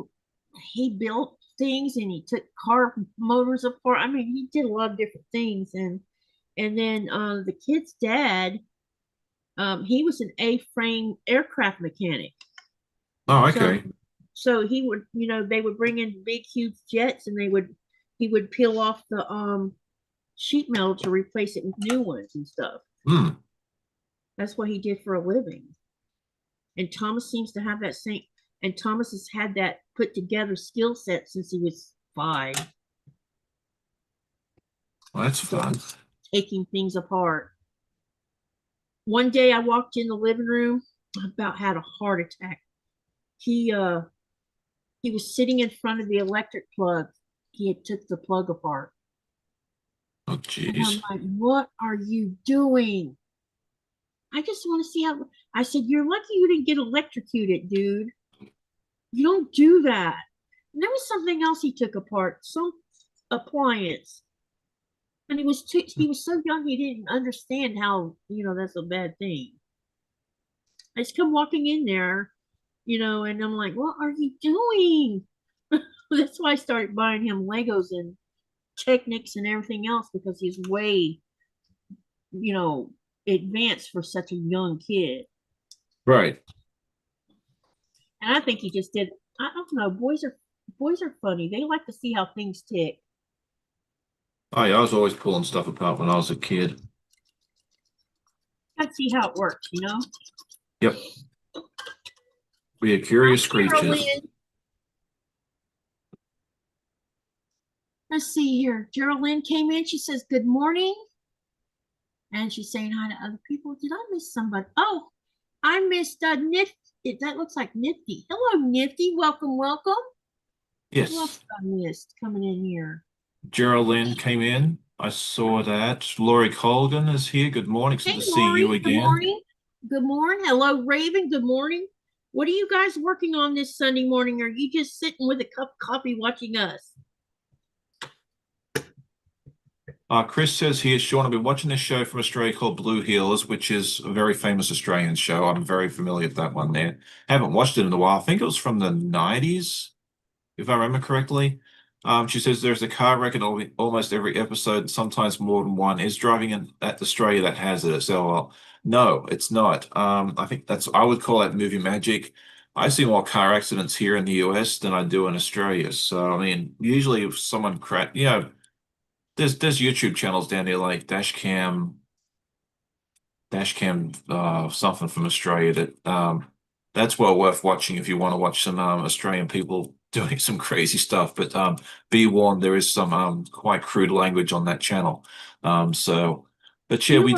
he built things and he took car motors apart. I mean, he did a lot of different things, and then the kid's dad, he was an A-frame aircraft mechanic. Oh, So okay. so he would, they would bring in big huge jets, and he would peel off the sheet metal to replace it with new ones and stuff. Hmm. That's what he did for a living. And Thomas seems to have that same. And Thomas has had that put together skill set since he was 5. Well, that's So fun. taking things apart. One day I walked in the living room, I about had a heart attack. He uh he was sitting in front of the electric plug. He had took the plug apart. Oh, And I'm jeez. like, what are you doing? I just want to see how. I said, you're lucky you didn't get electrocuted, dude. You don't do that. And there was something else he took apart, some appliance. And he was so young he didn't understand how, that's a bad thing. I just come walking in there, and I'm like, what are you doing? That's why I started buying him Legos and Technics and everything else because he's way, you know, advanced for such a young kid. Right. And I think he just did. I don't know. Boys are funny. They like to see how things tick. Oh, yeah, I was always pulling stuff apart when I was a kid. Got to see how it works. Yep. We are Hi, curious creatures. Geraldine. Let's see here. Geraldine came in. She says, "Good morning," and she's saying hi to other people. Did I miss somebody? Oh, I missed Nifty. That looks like Nifty. Hello, Nifty. Welcome, welcome. Who else Yes. did I missed coming in here? Geraldine came in. I saw that. Laurie Colgan is here. Good morning. Good Hey, to see you Lori. Good again. morning. Good morning. Hello, Raven. Good morning. What are you guys working on this Sunday morning? Are you just sitting with a cup of coffee watching us? Chris says here, Sean, I've been watching this show from Australia called Blue Heelers, which is a very famous Australian show. I'm very familiar with that one there. Haven't watched it in a while. I think it was from the 90s, if I remember correctly. She says there's a car wreck in almost every episode, sometimes more than one. Is driving in at Australia that hazardous? Oh, well, no, it's not. I think I would call that movie magic. I see more car accidents here in the US than I do in Australia. So, I mean, usually if someone there's YouTube channels down there like Dashcam something from Australia that's well worth watching if you want to watch some Australian people doing some crazy stuff. But be warned, there is some quite crude language on that channel. So, but yeah, You know what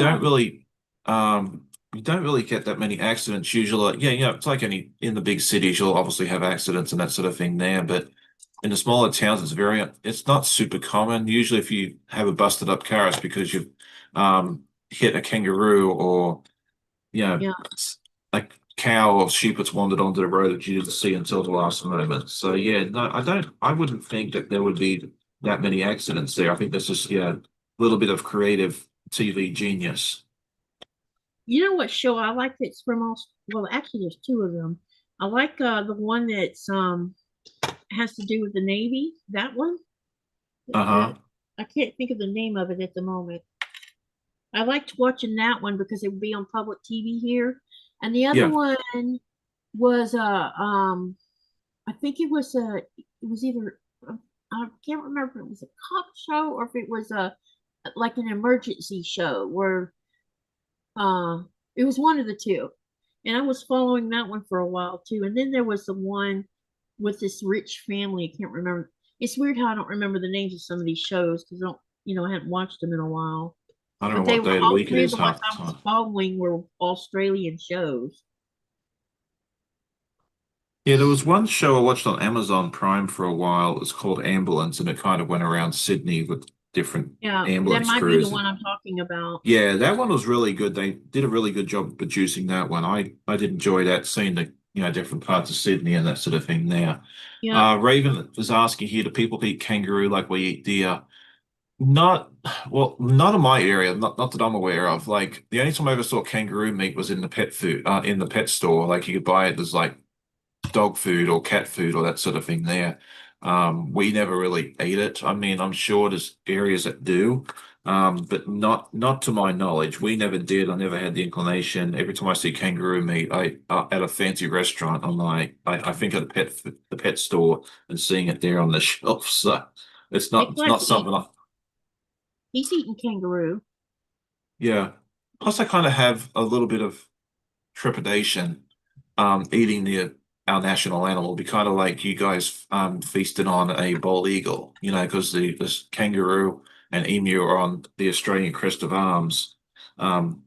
I we don't really get that many accidents usually. Yeah, it's like any in the big cities, you'll obviously have accidents and that sort of thing there, but in the smaller towns, it's not super common. Usually, if you have a busted up car, it's because you've hit a kangaroo or you know, yeah. a cow or sheep that's wandered onto the road that you didn't see until the last moment. So yeah, no, I wouldn't think that there would be that many accidents there. I think that's just, a little bit of creative TV genius. You know what show I like that's from all well, actually there's two of them. I like the one that's has to do with the Navy. That one. Uh-huh. I can't think of the name of it at the moment. I liked watching that one because it would be on public TV here. And the other Yeah. one was I think it was either I can't remember if it was a cop show or if it was a like an emergency show where uh it was one of the two. And I was following that one for a while too. And then there was the one with this rich family. I can't remember. It's weird how I don't remember the names of some of these shows because I don't, I hadn't watched them in a while. I don't But know they what were day of the all week it three of is the ones half I the was time. following were Australian shows. Yeah, there was one show I watched on Amazon Prime for a while. It was called Ambulance, and it kind of went around Sydney with different Yeah, that ambulance might be the crews. one I'm talking about. Yeah, that one was really good. They did a really good job of producing that one. I did enjoy that, seeing the different parts of Sydney and that sort of thing there. Yeah, Raven was asking here, do people eat kangaroo like we eat deer? Not well, not in my area, not that I'm aware of. Like the only time I ever saw kangaroo meat was in the pet food, in the pet store. Like you could buy it as like dog food or cat food or that sort of thing there. We never really ate it. I mean, I'm sure there's areas that do, but not to my knowledge. We never did. I never had the inclination. Every time I see kangaroo meat, I at a fancy restaurant, I'm like, I think of the pet store and seeing it there on the shelf. So Nick it's likes not something eating. He's eating kangaroo. yeah. Plus, I kind of have a little bit of trepidation eating our national animal. Be kind of like you guys feasting on a bald eagle, because this kangaroo and emu are on the Australian crest of arms. Um,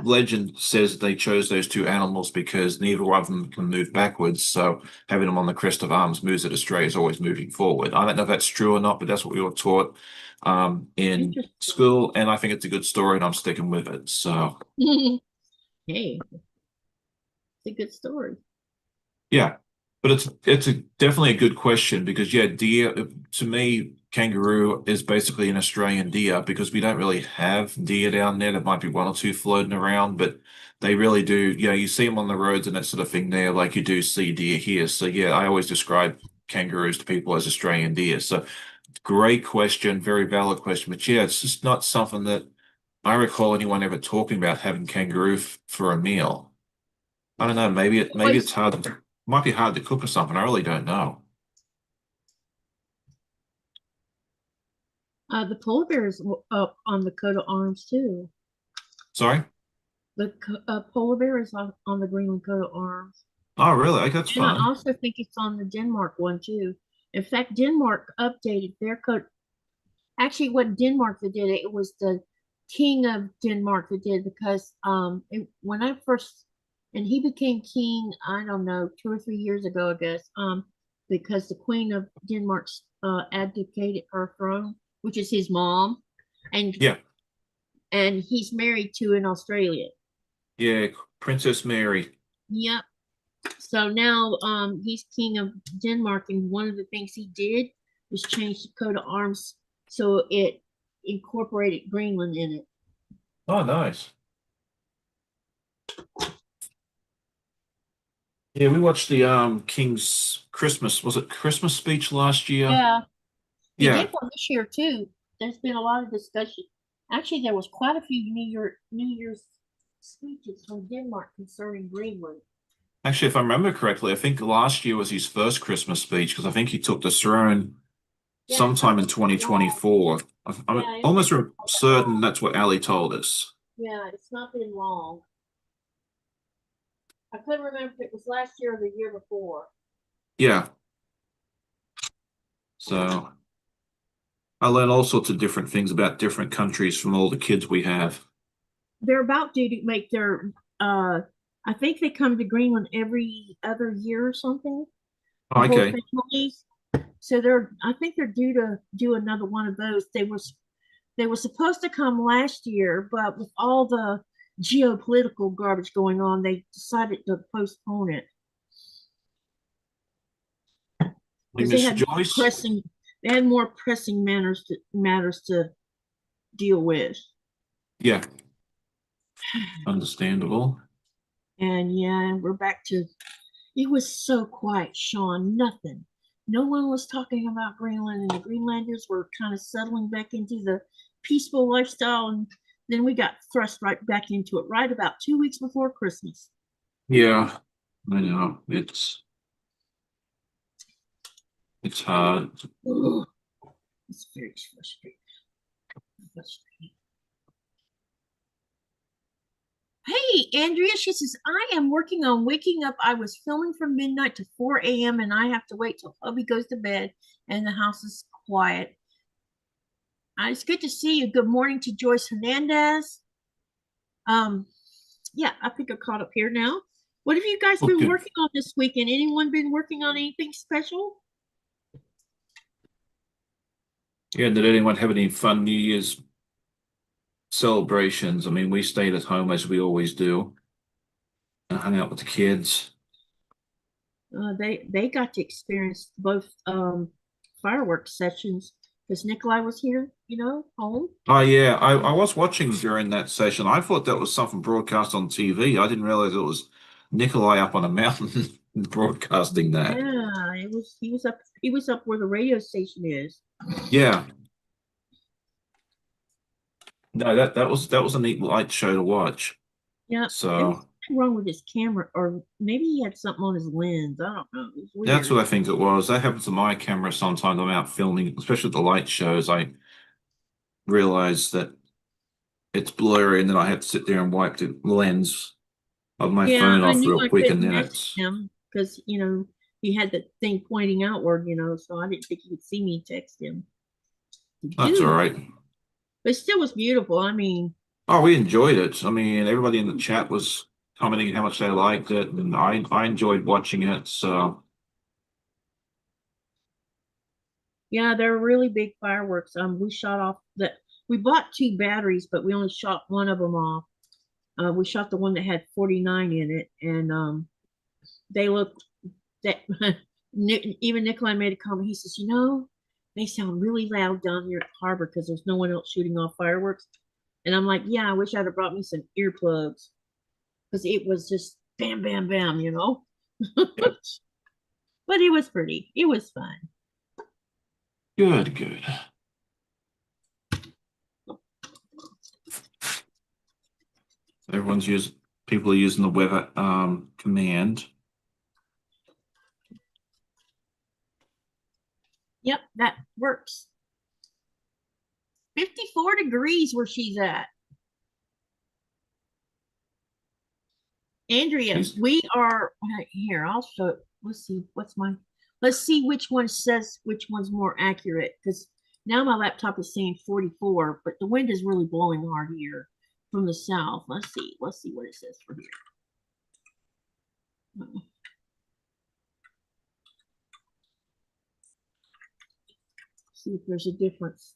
legend says they chose those two animals because neither one of them can move backwards. So having them on the crest of arms moves it astray is always moving forward. I don't know if that's true or not, but that's what we were taught in Interesting. school, and I think it's a good story, and I'm sticking with it. So Hey, it's a good story. yeah, but definitely a good question because yeah, deer to me, kangaroo is basically an Australian deer because we don't really have deer down there. There might be one or two floating around, but they really do. You know, you see them on the roads and that sort of thing there, like you do see deer here. So yeah, I always describe kangaroos to people as Australian deer. So great question, very valid question. But yeah, it's just not something that I recall anyone ever talking about having kangaroo for a meal. I don't know. Maybe it's Always, hard. Might be hard to cook or something. I really don't know. the polar bear is up on the coat of arms too. Sorry. The polar bear is on the Greenland coat of arms. Oh, really? Okay, that's And I fun. also think it's on the Denmark one too. In fact, Denmark updated their coat. Actually, what Denmark that did it, it was the king of Denmark that did because when I first and he became king, I don't know, 2 or 3 years ago, I guess, because the queen of Denmark abdicated her throne, which is his mom, and Yeah, and he's married to an Australian. yeah. Princess Mary. Yep. So now he's king of Denmark, and one of the things he did was change the coat of arms so it incorporated Greenland in it. Oh, nice. Yeah, we watched the King's Christmas. Was it Christmas speech last year? Yeah, he did Yeah. one this year too. There's been a lot of discussion. Actually, there was quite a few New Year's speeches from Denmark concerning Greenland. Actually, if I remember correctly, I think last year was his first Christmas speech because I think he took the throne Yeah, it's not sometime in been that long. 2024. I'm Yeah, it's almost not all that certain long. that's what Ali told us. Yeah, it's not been long. I couldn't remember if it was last year or the year before. Yeah. So I learn all sorts of different things about different countries from all the kids we have. They're about due to make their I think they come to Greenland every other year or something. The whole Okay. families. So they're I think they're due to do another one of those. They were supposed to come last year, but with all the geopolitical garbage going on, they decided to postpone it Hey, because they Miss had more Joyce. pressing matters to deal with. Yeah, understandable. And yeah, we're back to it was so quiet, Sean. Nothing. No one was talking about Greenland, and the Greenlanders were kind of settling back into the peaceful lifestyle. And then we got thrust right back into it right about 2 weeks before Christmas. Yeah, I know. It's hard. Ugh, it's very frustrating. Hey, Andrea, she says, I am working on waking up. I was filming from midnight to 4 a.m. and I have to wait till hubby goes to bed and the house is quiet. It's good to see you. Good morning to Joyce Hernandez. Um, yeah, I think I caught up here now. What have you guys Well, been good. working on this weekend? Anyone been working on anything special? Yeah, did anyone have any fun New Year's celebrations? I mean, we stayed at home as we always do and hung out with the kids. They got to experience both fireworks sessions because Nikolai was here, home. Oh yeah, I was watching during that session. I thought that was something broadcast on TV. I didn't realize it was Nikolai up on a mountain broadcasting that. Yeah, it was he was up where the radio station is. Yeah. No, that was a neat light show to watch. Yeah, there was So something wrong with his camera, or maybe he had something on his lens. I don't know. It was that's weird. what I think it was. That happens to my camera sometimes. I'm out filming, especially with the light shows. I realize that it's blurry, and then I have to sit there and wipe the lens of my Yeah, phone I off knew real I quick, and couldn't then message it's him because he had the thing pointing outward, so I didn't think he could see me text him. that's all Dude, right. but it still was beautiful. I mean, Oh, we enjoyed it. I mean, everybody in the chat was commenting how much they liked it, and I enjoyed watching it. So Yeah, they're really big fireworks. We shot off we bought two batteries, but we only shot one of them off. We shot the one that had 49 in it, and they looked that even Nikolai made a comment. He says, they sound really loud down here at the harbor because there's no one else shooting off fireworks. And I'm like, yeah, I wish I'd have brought me some earplugs because it was just bam, bam, bam. yeah, But it was pretty. It was fun. good, good. Everyone's using people are using the weather command. Yep, that works. 54 degrees where she's at. Andrea, He's, we are here. I'll show it. Let's see which one says which one's more accurate because now my laptop is saying 44, but the wind is really blowing hard here from the south. Let's see what it says for here. See if there's a difference.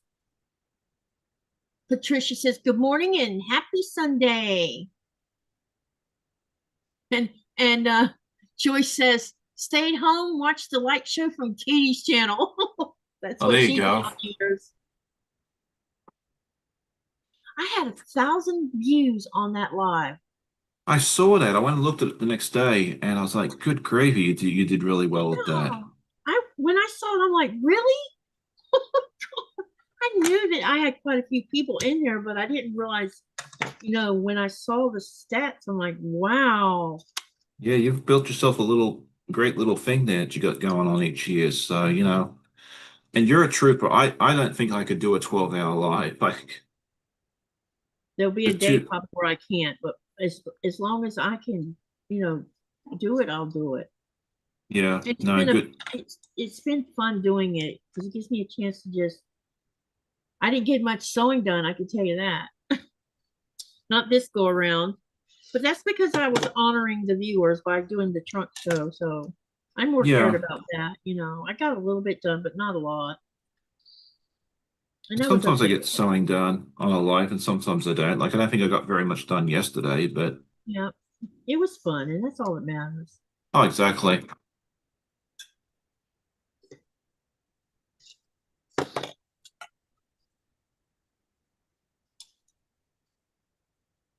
Patricia says, good morning and happy Sunday. And Joyce says, stay home, watch the light show from Katie's channel. That's oh, what there you she go. hears. I had 1,000 views on that live. I saw that. I went and looked at it the next day, and I was like, "Good gravy, you did really well with that." No, when I saw it, I'm like, really? I knew that I had quite a few people in there, but I didn't realize, when I saw the stats, I'm like, wow. Yeah, you've built yourself a great little thing there that you got going on each year. So, and you're a trooper. I don't think I could do a 12-hour live. Like There'll be the a day two, probably where I can't, but as long as I can, do it, I'll do it. yeah, It's no, been a good. it's been fun doing it because it gives me a chance to just. I didn't get much sewing done, I can tell you that. Not this go around, but that's because I was honoring the viewers by doing the trunk show. So I'm more scared Yeah, about that. I got a little bit done, but not a lot. And that was sometimes I okay. get sewing done on a live, and sometimes I don't. Like I don't think I got very much done yesterday, but Yeah, it was fun, and that's all that matters. oh, exactly.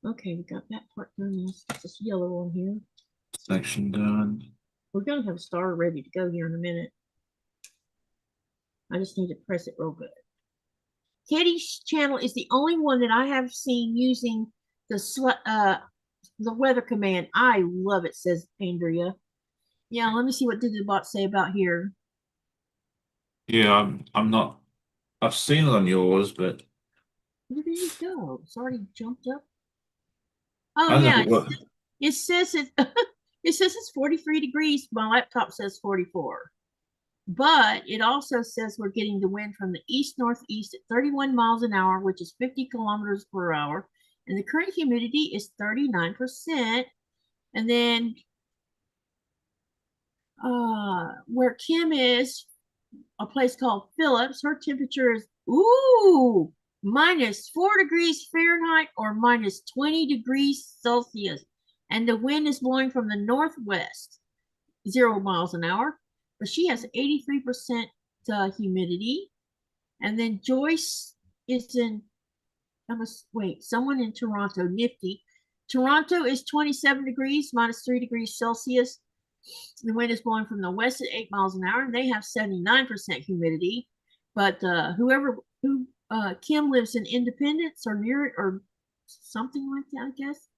Okay, we got that part done. Let's get this yellow on here. Section done. We're gonna have a star ready to go here in a minute. I just need to press it real good. Katie's channel is the only one that I have seen using the weather command. I love it, says Andrea. Yeah, let me see what did the bot say about here. Yeah, I'm not. I've seen it on yours, but Where did it go? It's already jumped up. Oh I don't know if yeah, it worked. it says it. It says it's 43 degrees. My laptop says 44. But it also says we're getting the wind from the east northeast at 31 miles an hour, which is 50 kilometers per hour. And the current humidity is 39%. And then where Kim is, a place called Phillips, her temperature is -4 degrees Fahrenheit or -20 degrees Celsius. And the wind is blowing from the northwest, 0 miles an hour. But she has 83% humidity. And then Joyce is someone in Toronto, nifty. Toronto is 27 degrees, -3 degrees Celsius. The wind is blowing from the west at 8 miles an hour, and they have 79% humidity. But Kim lives in Independence or near it or something like that, I guess.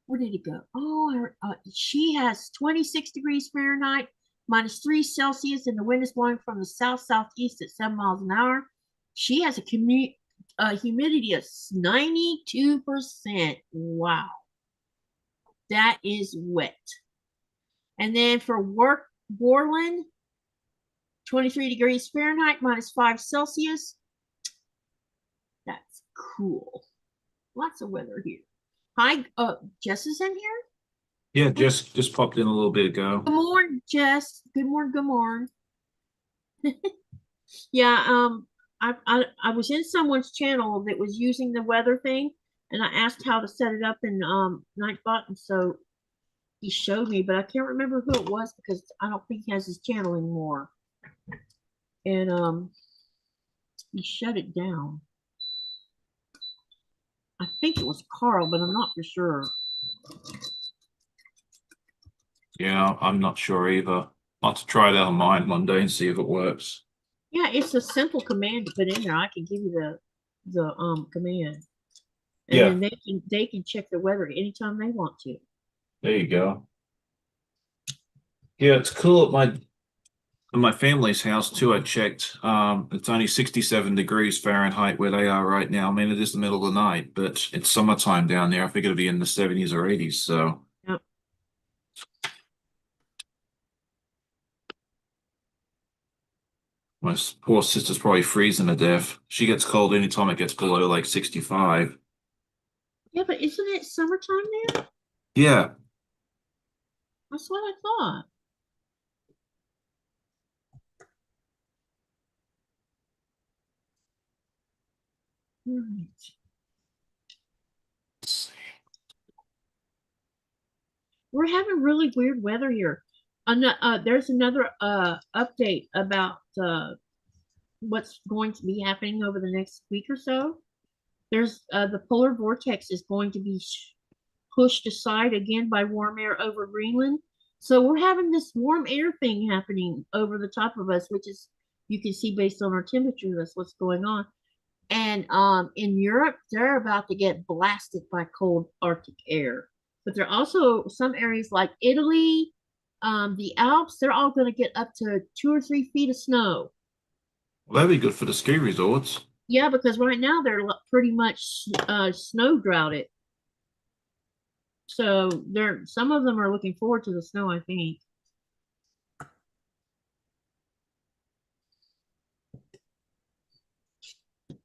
Where did it go? Oh, she has 26 degrees Fahrenheit, -3 Celsius, and the wind is blowing from the south-southeast at 7 miles an hour. She has a humidity of 92%. Wow. That is wet. And then for Borland, 23 degrees Fahrenheit, -5 Celsius. That's cool. Lots of weather here. Hi, Jess is in here. Yeah, just popped in a little bit ago. Good morning, Jess. Good morning. Good morning. Yeah, I was in someone's channel that was using the weather thing, and I asked how to set it up in Nightbot, and so he showed me, but I can't remember who it was because I don't think he has his channel anymore. And he shut it down. I think it was Carl, but I'm not for sure. Yeah, I'm not sure either. I'll have to try it out on mine one day and see if it works. Yeah, it's a simple command to put in there. I can give you the command, and Yeah, then they can check the weather anytime they want to. there you go. Yeah, it's cool at my family's house too. I checked. It's only 67 degrees Fahrenheit where they are right now. I mean, it is the middle of the night, but it's summertime down there. I figured it'd be in the 70s or 80s. So Yep. my poor sister's probably freezing to death. She gets cold anytime it gets below like 65. Yeah, but isn't it summertime there? Yeah. That's what I thought. Right. We're having really weird weather here. There's another update about what's going to be happening over the next week or so. There's the polar vortex is going to be pushed aside again by warm air over Greenland. So we're having this warm air thing happening over the top of us, which is you can see based on our temperature. That's what's going on. And in Europe, they're about to get blasted by cold Arctic air. But there are also some areas like Italy, the Alps, they're all going to get up to 2 or 3 feet of snow. Well, that'd be good for the ski resorts. Yeah, because right now they're pretty much snow droughted. So they're some of them are looking forward to the snow, I think.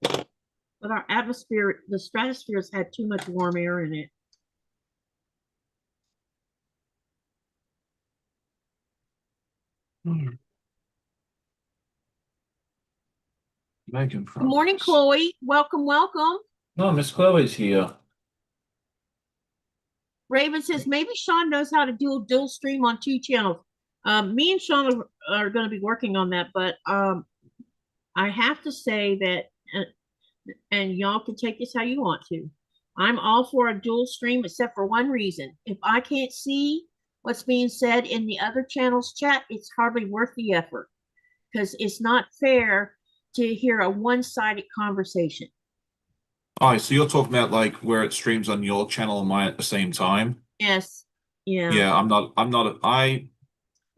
But our atmosphere, the stratosphere has had too much warm air in it. Hmm. Making Good morning, progress. Chloe. Welcome, welcome. No, Miss Chloe's here. Raven says maybe Sean knows how to do a dual stream on 2 channels. Me and Sean are going to be working on that, but I have to say that, and y'all can take this how you want to. I'm all for a dual stream, except for one reason. If I can't see what's being said in the other channel's chat, it's hardly worth the effort because it's not fair to hear a one-sided conversation. Oh, so you're talking about like where it streams on your channel and mine at the same time? Yes, yeah, Yeah, I'm not, I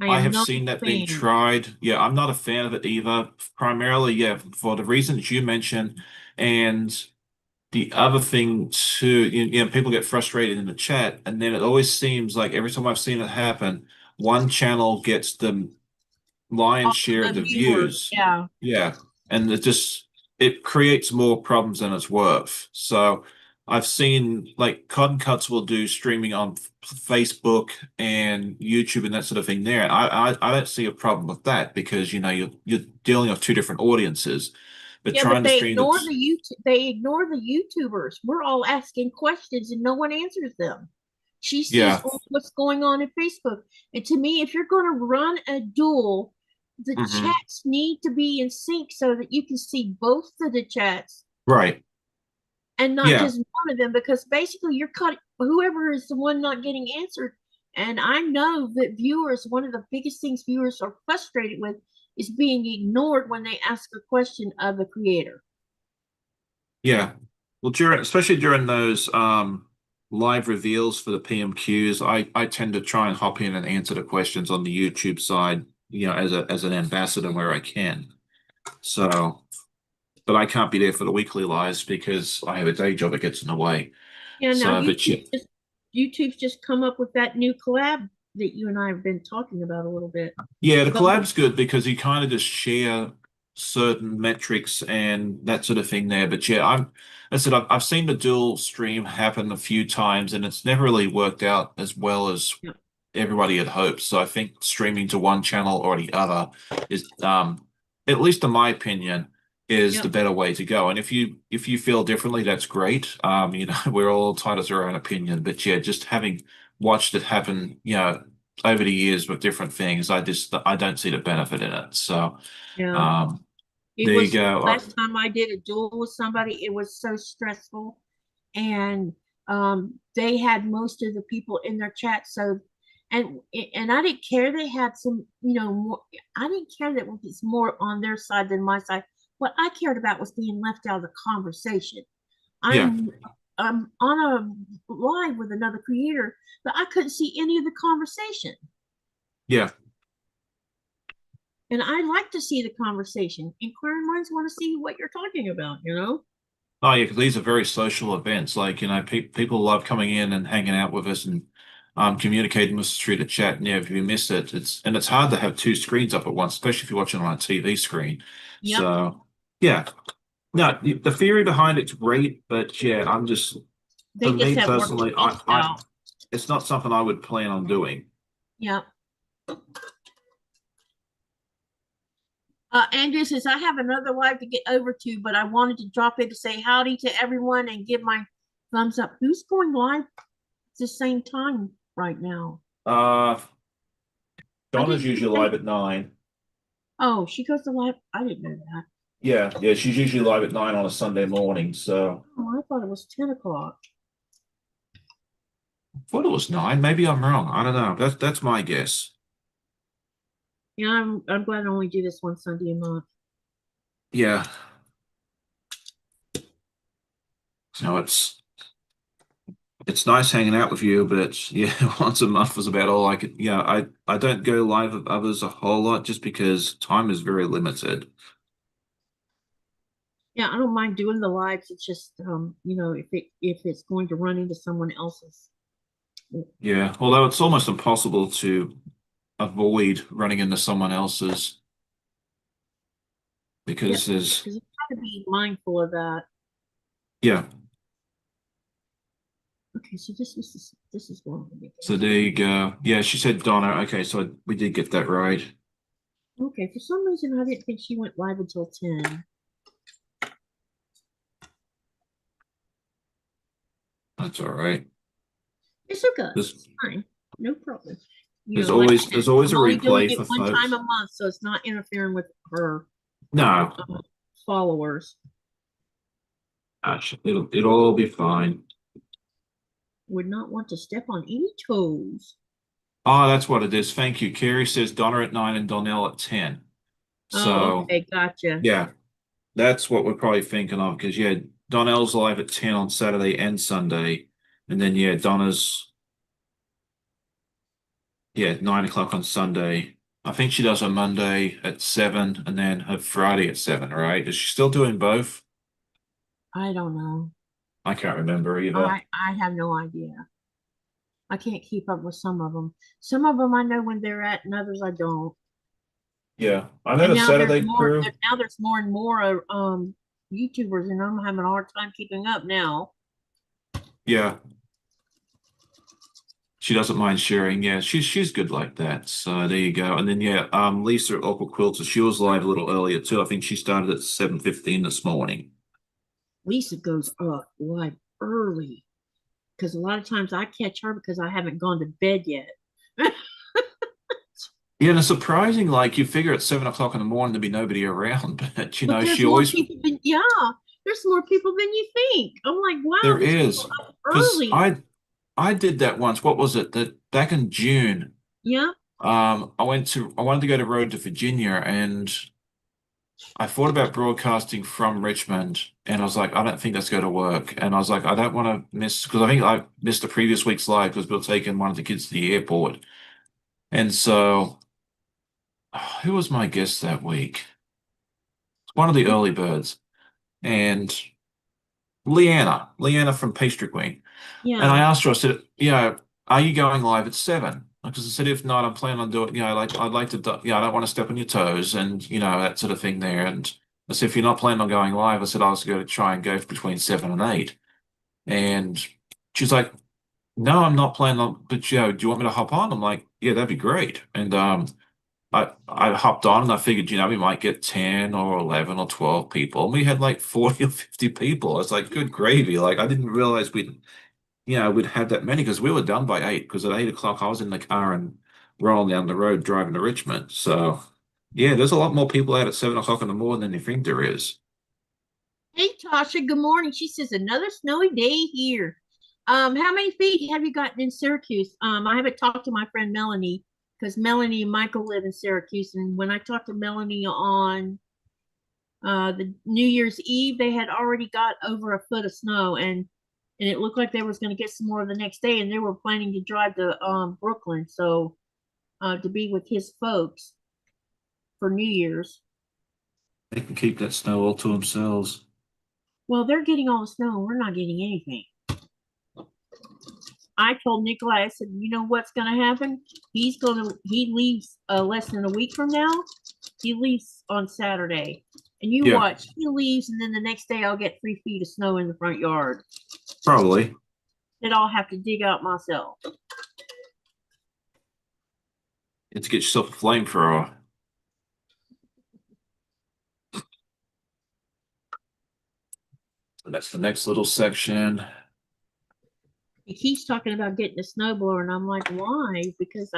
I am have not seen a that being fan. tried. Yeah, I'm not a fan of it either. Primarily, yeah, for the reasons you mentioned. And the other thing too, people get frustrated in the chat, and then it always seems like every time I've seen it happen, one channel gets the All lion's share of the the viewers, views. yeah. Yeah. And it creates more problems than it's worth. So I've seen like Cotton Cuts will do streaming on Facebook and YouTube and that sort of thing there. And I don't see a problem with that because you're dealing with two different audiences. But Yeah, but trying to stream the they ignore the YouTubers. We're all asking questions and no one answers them. She sees yeah. what's going on in Facebook. And to me, if you're going to run a duel, the Hmm. chats need to be in sync so that you can see both of the chats Right. and not Yeah. just one of them because basically you're cut whoever is the one not getting answered. And I know that viewers, one of the biggest things viewers are frustrated with is being ignored when they ask a question of the creator. Yeah. Well, especially during those live reveals for the PMQs, I tend to try and hop in and answer the questions on the YouTube side, as an ambassador where I can. So, but I can't be there for the weekly lives because I have a day job that gets in the way. Yeah, now So, but yeah, YouTube's just come up with that new collab that you and I have been talking about a little bit. yeah, the But collab's good because you kind of just share certain metrics and that sort of thing there. But yeah, I said I've seen the dual stream happen a few times, and it's never really worked out as well as Yep. everybody had hoped. So I think streaming to one channel or the other is, at least in my opinion, is the Yep. better way to go. And if you feel differently, that's great. We're all entitled to our own opinion, but yeah, just having watched it happen, over the years with different things, I don't see the benefit in it. So Yeah. um, It there you was go. last time I did a duel with somebody, it was so stressful. And they had most of the people in their chat. So and I didn't care they had some, more, I didn't care that it was more on their side than my side. What I cared about was being left out of the conversation. Yeah, I'm I'm on a live with another creator, but I couldn't see any of the conversation. yeah. And I like to see the conversation. Inquiring minds want to see what you're talking about. Oh yeah, because these are very social events. Like, people love coming in and hanging out with us and communicating with us through the chat. And yeah, if you miss it, it's hard to have two screens up at once, especially if you're watching on a TV screen. Yep. So yeah, no, the theory behind it's great, but yeah, for They just me have more personally, spaced I out. it's not something I would plan on doing. Yep. Andrew says, I have another live to get over to, but I wanted to drop in to say howdy to everyone and give my thumbs up. Who's going live at the same time right now? Uh, I Donna's didn't usually think. live at 9. Oh, she goes to live. I didn't know that. Yeah, yeah, she's usually live at 9 on a Sunday morning. So Oh, I thought it was 10 o'clock. I thought it was 9. Maybe I'm wrong. I don't know. That's my guess. Yeah, I'm glad I only do this one Sunday a month. Yeah. So it's nice hanging out with you, but yeah, once a month was about all I could. Yeah, I don't go live with others a whole lot just because time is very limited. Yeah, I don't mind doing the lives. It's just if it's going to run into someone else's. Yeah, although it's almost impossible to avoid running into someone else's Yep, because there's because you have to be mindful of that. yeah. Okay, so this is going to be So there you go. Yeah, she said Donna. Okay, so we did get that right. okay. For some reason, I didn't think she went live until 10. That's all right. It's okay. There's It's fine. No problem. there's Like I always said, there's always I'm a only doing replay it for one time folks. a month, so it's not interfering with her No, followers. actually, it'll all be fine. Would not want to step on any toes. Oh, that's what it is. Thank you. Carrie says Donna at 9 and Donnell at 10. Oh, So okay, gotcha. yeah, that's what we're probably thinking of because yeah, Donnell's live at 10 on Saturday and Sunday. And then yeah, Donna's 9 o'clock on Sunday. I think she does her Monday at 7 and then her Friday at 7, right? Is she still doing both? I don't know. I can't remember either. I have no idea. I can't keep up with some of them. Some of them I know when they're at, and others I don't. Yeah, I know And the now there's Saturday more. crew. Now there's more and more YouTubers, and I'm having a hard time keeping up now. Yeah, she doesn't mind sharing. Yeah, she's good like that. So there you go. And then yeah, Lisa at Local Quilter, she was live a little earlier too. I think she started at 7:15 this morning. Lisa goes up live early because a lot of times I catch her because I haven't gone to bed yet. Yeah, and it's surprising, like you figure at 7 o'clock in the morning there'd be nobody around, but But there's she more always people than yeah. There's more people than you think. I'm like, wow, there these people is. are up Because early. I did that once. What was it? That back in June, Yeah, I wanted to go to Road to Virginia and I thought about broadcasting from Richmond and I was like, I don't think that's going to work. And I was like, I don't want to miss because I think I missed the previous week's live because we were taking one of the kids to the airport. And so who was my guest that week? One of the early birds. And Leanna from Pastry Queen. And I yeah. asked her, I said, are you going live at 7? Because I said, if not, I'm planning on doing, like I'd like to, I don't want to step on your toes and, that sort of thing there. And I said, if you're not planning on going live, I said, I was going to try and go between 7 and 8. And she's like, no, I'm not planning on, but, do you want me to hop on? I'm like, yeah, that'd be great. And, I hopped on and I figured, we might get 10 or 11 or 12 people. And we had like 40 or 50 people. It's like, good gravy. Like, I didn't realize we'd had that many because we were done by 8. Because at 8 o'clock, I was in the car and rolling down the road driving to Richmond. So, yeah, there's a lot more people out at 7 o'clock in the morning than you think there is. Hey Tasha, good morning. She says another snowy day here. How many feet have you gotten in Syracuse? I haven't talked to my friend Melanie because Melanie and Michael live in Syracuse, and when I talked to Melanie on the New Year's Eve, they had already got over a foot of snow, and it looked like they was going to get some more the next day, and they were planning to drive to Brooklyn, so to be with his folks for New Year's. They can keep that snow all to themselves. Well, they're getting all the snow, and we're not getting anything. I told Nikolai, I said, you know what's going to happen? He leaves less than a week from now. He leaves on Saturday. And you Yeah, watch, he leaves, and then the next day I'll get 3 feet of snow in the front yard probably. that I'll have to dig out myself. You have to get yourself a flamethrower. And that's the next little section. He keeps talking about getting a snowblower, and I'm like, why? Because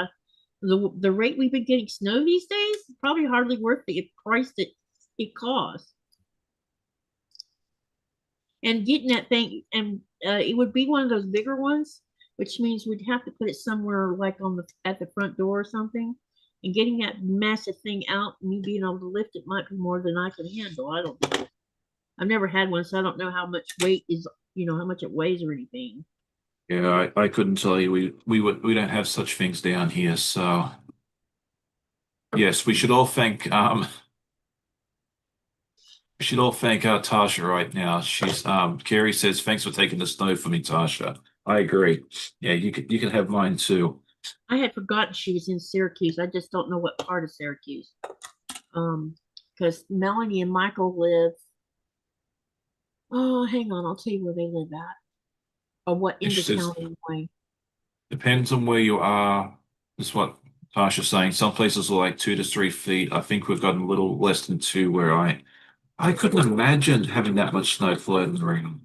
the rate we've been getting snow these days is probably hardly worth the price that it costs. And getting that thing, and it would be one of those bigger ones, which means we'd have to put it somewhere like on the at the front door or something. And getting that massive thing out, me being able to lift it might be more than I can handle. I don't know. I've never had one, so I don't know how much weight is, how much it weighs or anything. Yeah, I couldn't tell you. We don't have such things down here. So yes, we should all thank Tasha right now. She's Carrie says, thanks for taking the snow for me, Tasha. I agree. Yeah, you can have mine too. I had forgotten she was in Syracuse. I just don't know what part of Syracuse. Because Melanie and Michael live. Oh, hang on, I'll tell you where they live at, or what And end she of says, town anyway. depends on where you are. That's what Tasha's saying. Some places are like 2 to 3 feet. I think we've gotten a little less than two where I couldn't imagine having that much snow floating around.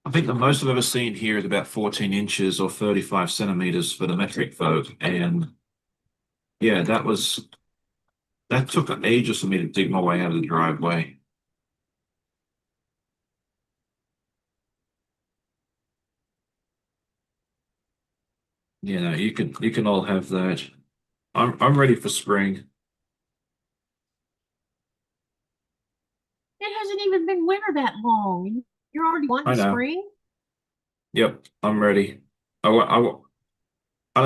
I think the most I've ever seen here is about 14 inches or 35 centimeters for the metric vote. And yeah, that took ages for me to dig my way out of the driveway. You can all have that. I'm ready for spring. It hasn't even been winter that long, and you're already wanting I know. spring. Yep, I'm ready. I don't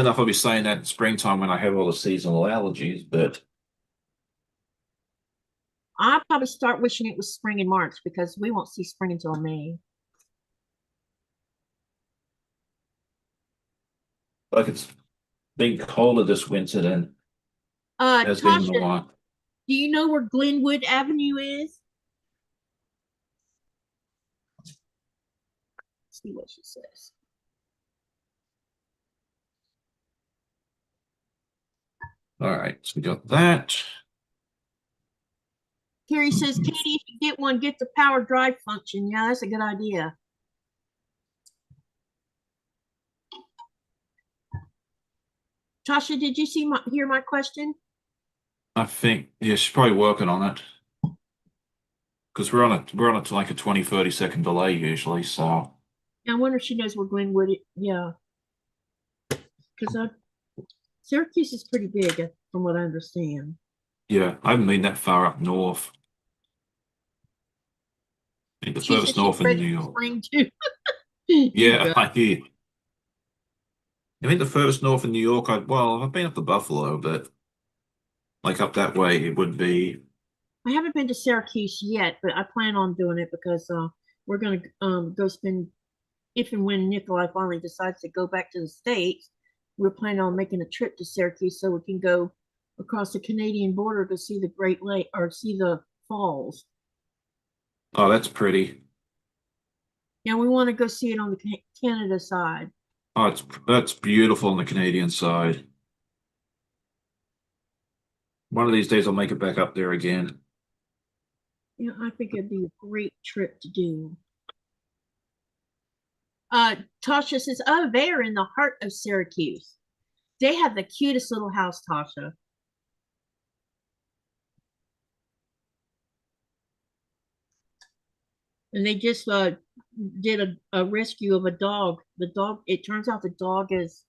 know if I'll be saying that in springtime when I have all the seasonal allergies, but I'll probably start wishing it was spring in March because we won't see spring until May. like it's been colder this winter than it has been in a Tasha, while. do you know where Glenwood Avenue is? Let's see what she says. All right, so we got that. Carrie says, Katie, if you get one, get the power drive function. Yeah, that's a good idea. Tasha, did you hear my question? I think, yeah, she's probably working on it because we're on a like a 20-30 second delay usually. So I wonder if she knows where Glenwood. Yeah, because Syracuse is pretty big, from what I understand. yeah, I haven't been that far up north. I think the She says furthest she's north in ready New for York. spring too. You Yeah, go. I hear. I think the furthest north in New York, I've been up to Buffalo, but like up that way, it would be. I haven't been to Syracuse yet, but I plan on doing it because we're gonna go spend if and when Nikolai finally decides to go back to the States, we're planning on making a trip to Syracuse so we can go across the Canadian border to see the Great Lake or see the falls. Oh, that's pretty. Yeah, we want to go see it on the Canada side. Oh, that's beautiful on the Canadian side. One of these days I'll make it back up there again. Yeah, I think it'd be a great trip to do. Tasha says, "Oh, they are in the heart of Syracuse. They have the cutest little house, Tasha." And they just did a rescue of a dog. The dog, it turns out the dog is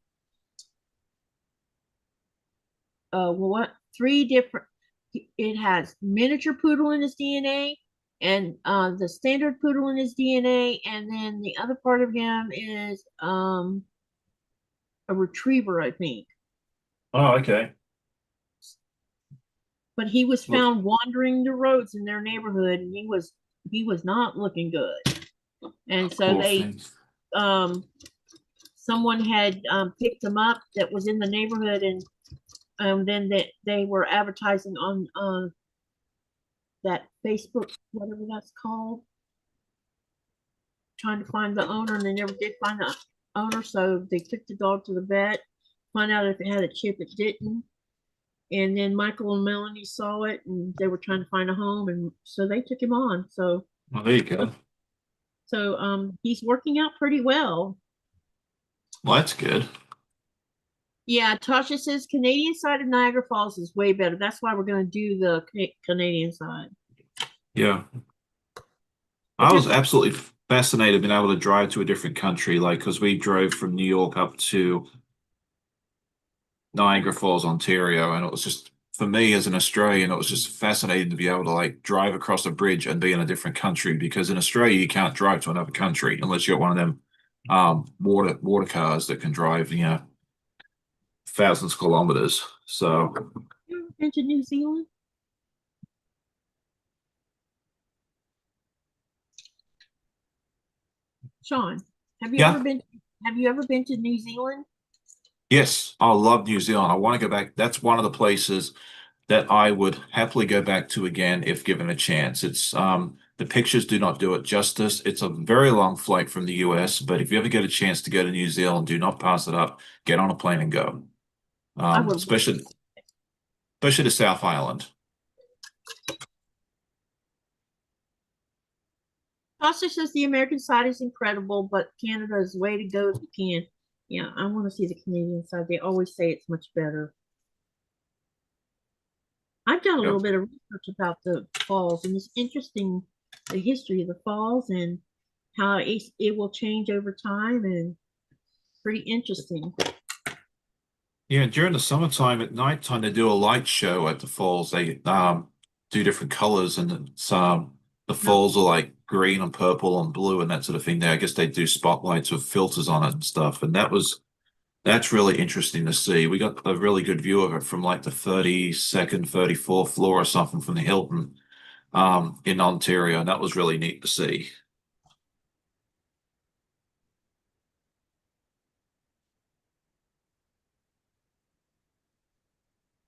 what three different. It has miniature poodle in his DNA, and the standard poodle in his DNA, and then the other part of him is a retriever, I think. Oh, okay. But he was Well, found wandering the roads in their neighborhood, and he was not looking good. And so poor they thing. someone had picked him up that was in the neighborhood, and then they were advertising on that Facebook, whatever that's called, trying to find the owner, and they never did find the owner. So they took the dog to the vet, find out if it had a chip. It didn't. And then Michael and Melanie saw it, and they were trying to find a home, and so they took him on. Well, there you go. He's working out pretty well. Well, that's good. Yeah, Tasha says Canadian side of Niagara Falls is way better. That's why we're going to do the Canadian side. Yeah. But I was there's absolutely fascinated being able to drive to a different country, like because we drove from New York up to Niagara Falls, Ontario, and it was just for me as an Australian, it was just fascinating to be able to like drive across a bridge and be in a different country because in Australia you can't drive to another country unless you're one of them water cars that can drive, thousands of kilometers. So you ever been to New Zealand? Sean, yeah, have you ever been to New Zealand? yes, I love New Zealand. I want to go back. That's one of the places that I would happily go back to again if given a chance. It's the pictures do not do it justice. It's a very long flight from the US, but if you ever get a chance to go to New Zealand, do not pass it up. Get on a plane and go. I would. Especially the South Island. Tasha says the American side is incredible, but Canada is the way to go if you can. Yeah, I want to see the Canadian side. They always say it's much better. I've done a little Yep. bit of research about the falls, and it's interesting the history of the falls and how it will change over time, and pretty interesting. Yeah, during the summertime at nighttime they do a light show at the falls. They do different colors and it's the No, falls are like green and purple and blue and that sort of thing there. I guess they do spotlights with filters on it and stuff. And that's really interesting to see. We got a really good view of it from like the 32nd, 34th floor or something from the Hilton in Ontario, and that was really neat to see.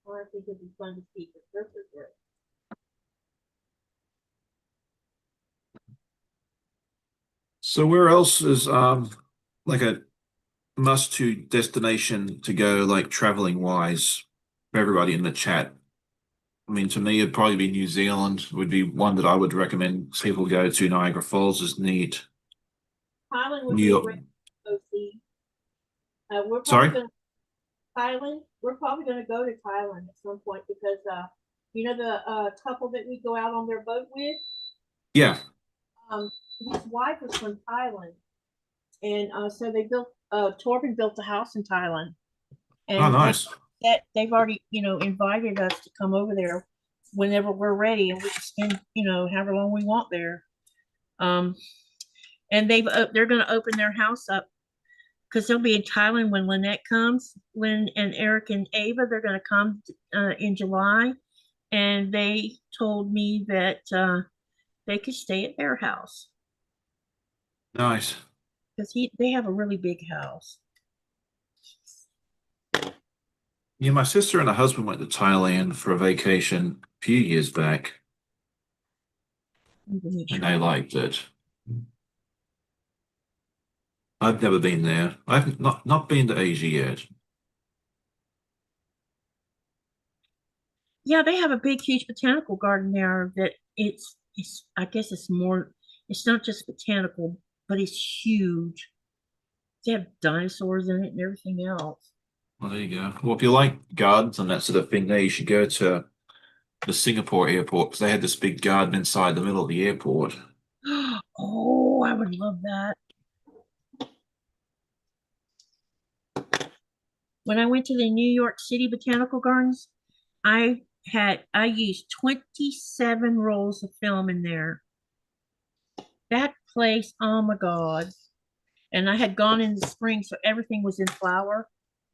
I think it'd be fun to see the surface there. So where else is like a must-to destination to go like traveling wise for everybody in the chat? I mean, to me, it'd probably be New Zealand would be one that I would recommend people go to. Niagara Falls is neat. Thailand would New be a York, great to go see. We're probably sorry? going to Thailand. We're probably going to go to Thailand at some point because you know the couple that we go out on their boat with. Yeah. His wife was from Thailand, and so they built. Torben built a house in Thailand, Oh, and nice. they've already invited us to come over there whenever we're ready, and we can spend however long we want there. Um, and they're going to open their house up because they'll be in Thailand when Lynette comes. Lynn and Eric and Ava, they're going to come in July, and they told me that they could stay at their house. Nice. because they have a really big house. Yeah, my sister and her husband went to Thailand for a vacation a few years back, Let me make and sure. they liked it. I've never been there. I've not been to Asia yet. Yeah, they have a big, huge botanical garden there that it's I guess it's more, it's not just botanical, but it's huge. They have dinosaurs in it and everything else. Well, there you go. Well, if you like gardens and that sort of thing, there you should go to the Singapore airport because they had this big garden inside the middle of the airport. Oh, I would love that. When I went to the New York City Botanical Gardens, I used 27 rolls of film in there. That place, oh my God. And I had gone in the spring, so everything was in flower.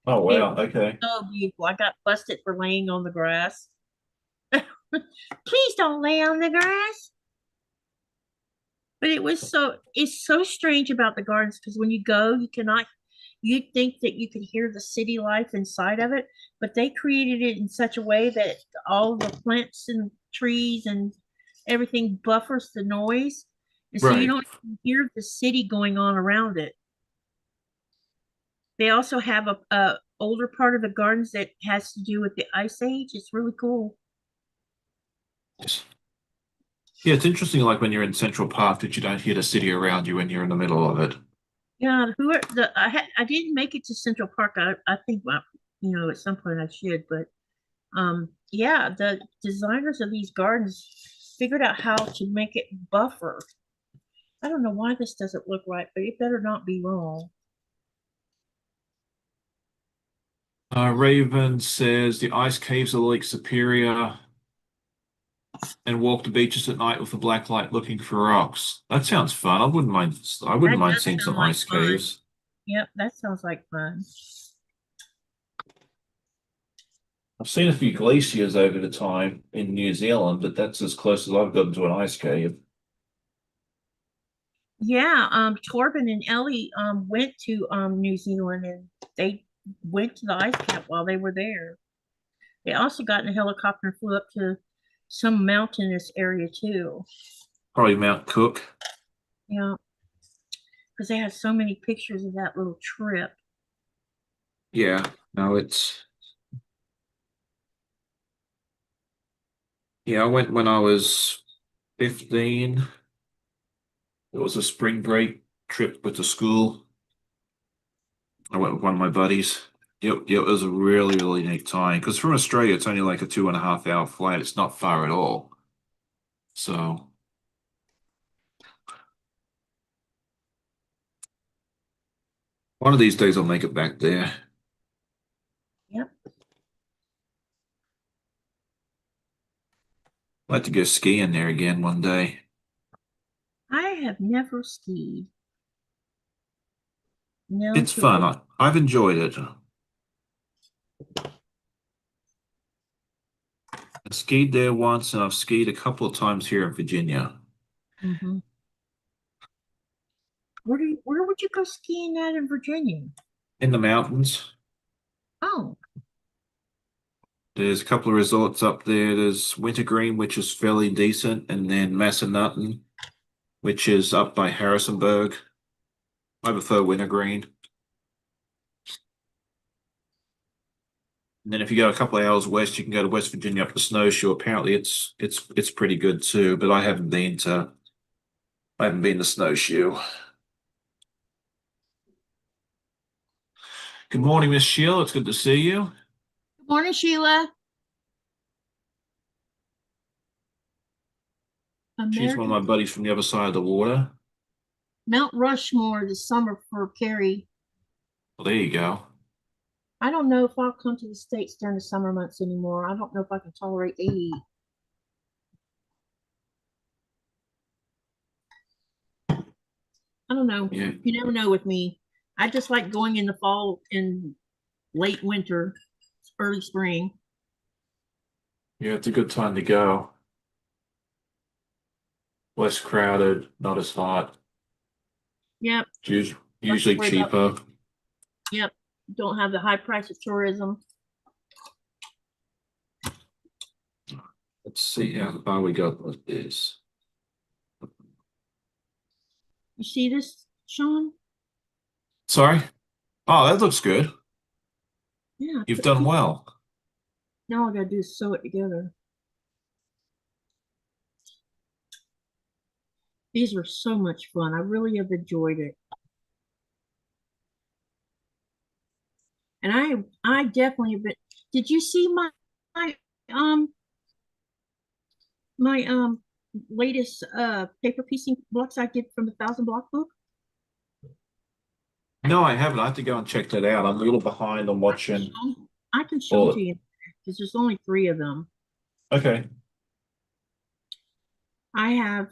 Oh It wow, was okay. so beautiful. I got busted for laying on the grass. Please don't lay on the grass. But it's so strange about the gardens because when you go, you'd think that you could hear the city life inside of it, but they created it in such a way that all the plants and trees and everything buffers the noise. And so you Right. don't hear the city going on around it. They also have a older part of the gardens that has to do with the ice age. It's really cool. Yeah, it's interesting, like when you're in Central Park, that you don't hear the city around you when you're in the middle of it. Yeah, who are the I didn't make it to Central Park. I think at some point I should, but yeah, the designers of these gardens figured out how to make it buffer. I don't know why this doesn't look right, but it better not be wrong. Raven says the ice caves of Lake Superior and walk the beaches at night with a black light looking for rocks. That sounds fun. I wouldn't mind. I wouldn't That mind does seeing sound some like ice fun. caves. Yep, that sounds like fun. I've seen a few glaciers over the time in New Zealand, but that's as close as I've gotten to an ice cave. Yeah, Torben and Ellie went to New Zealand and they went to the ice cap while they were there. They also got in a helicopter and flew up to some mountainous area too. Probably Mount Cook. Yeah, because they had so many pictures of that little trip. Yeah, no, it's yeah. I went when I was 15. It was a spring break trip with the school. I went with one of my buddies. It was a really, really neat time because from Australia, it's only like a 2.5 hour flight. It's not far at all. So one of these days I'll make it back there. Yep. I'd like to go skiing there again one day. I have never skied. No, It's to fun. I've enjoyed it. I skied there once and I've skied a couple of times here in Virginia. hmm where would you go skiing at in Virginia? In the mountains, Oh, there's a couple of resorts up there. There's Wintergreen, which is fairly decent, and then Massanutten, which is up by Harrisonburg. I prefer Wintergreen. And then if you go a couple of hours west, you can go to West Virginia up to Snowshoe. Apparently it's pretty good too, but I haven't been to Snowshoe. Good morning, Miss Sheila. It's good to see you. good morning, Sheila. She's one of my American buddies from the other side of the water. Mount Rushmore this summer for Carrie. Well, there you go. I don't know if I'll come to the States during the summer months anymore. I don't know if I can tolerate the heat. I don't know. Yeah, You never know with me. I just like going in the fall and late winter, early spring. yeah, it's a good time to go. Less crowded, not as hot. Yep. It's Don't have to Usually worry about, cheaper. yep, don't have the high price of tourism. Let's see how far we got with this. You see this, Sean? Sorry? Oh, that looks good. Yeah, You've done well. now all I gotta do is sew it together. These were so much fun. I really have enjoyed it. And I definitely have been. Did you see my um my latest paper piecing blocks I did from the 1,000 Block book? No, I haven't. I have to go and check that out. I'm a little behind on watching I can show them to all. you because there's only 3 of them. Okay. I have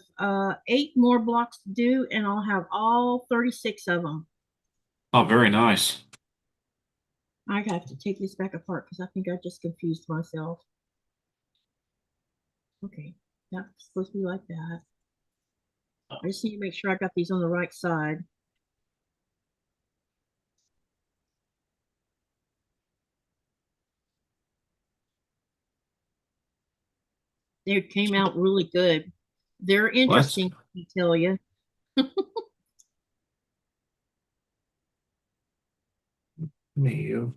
8 more blocks to do, and I'll have all 36 of them. Oh, very nice. I have to take this back apart because I think I just confused myself. Okay, that's supposed to be like that. I just need to make sure I got these on the right side. They came out really good. They're Well, that's interesting, let me tell you. me.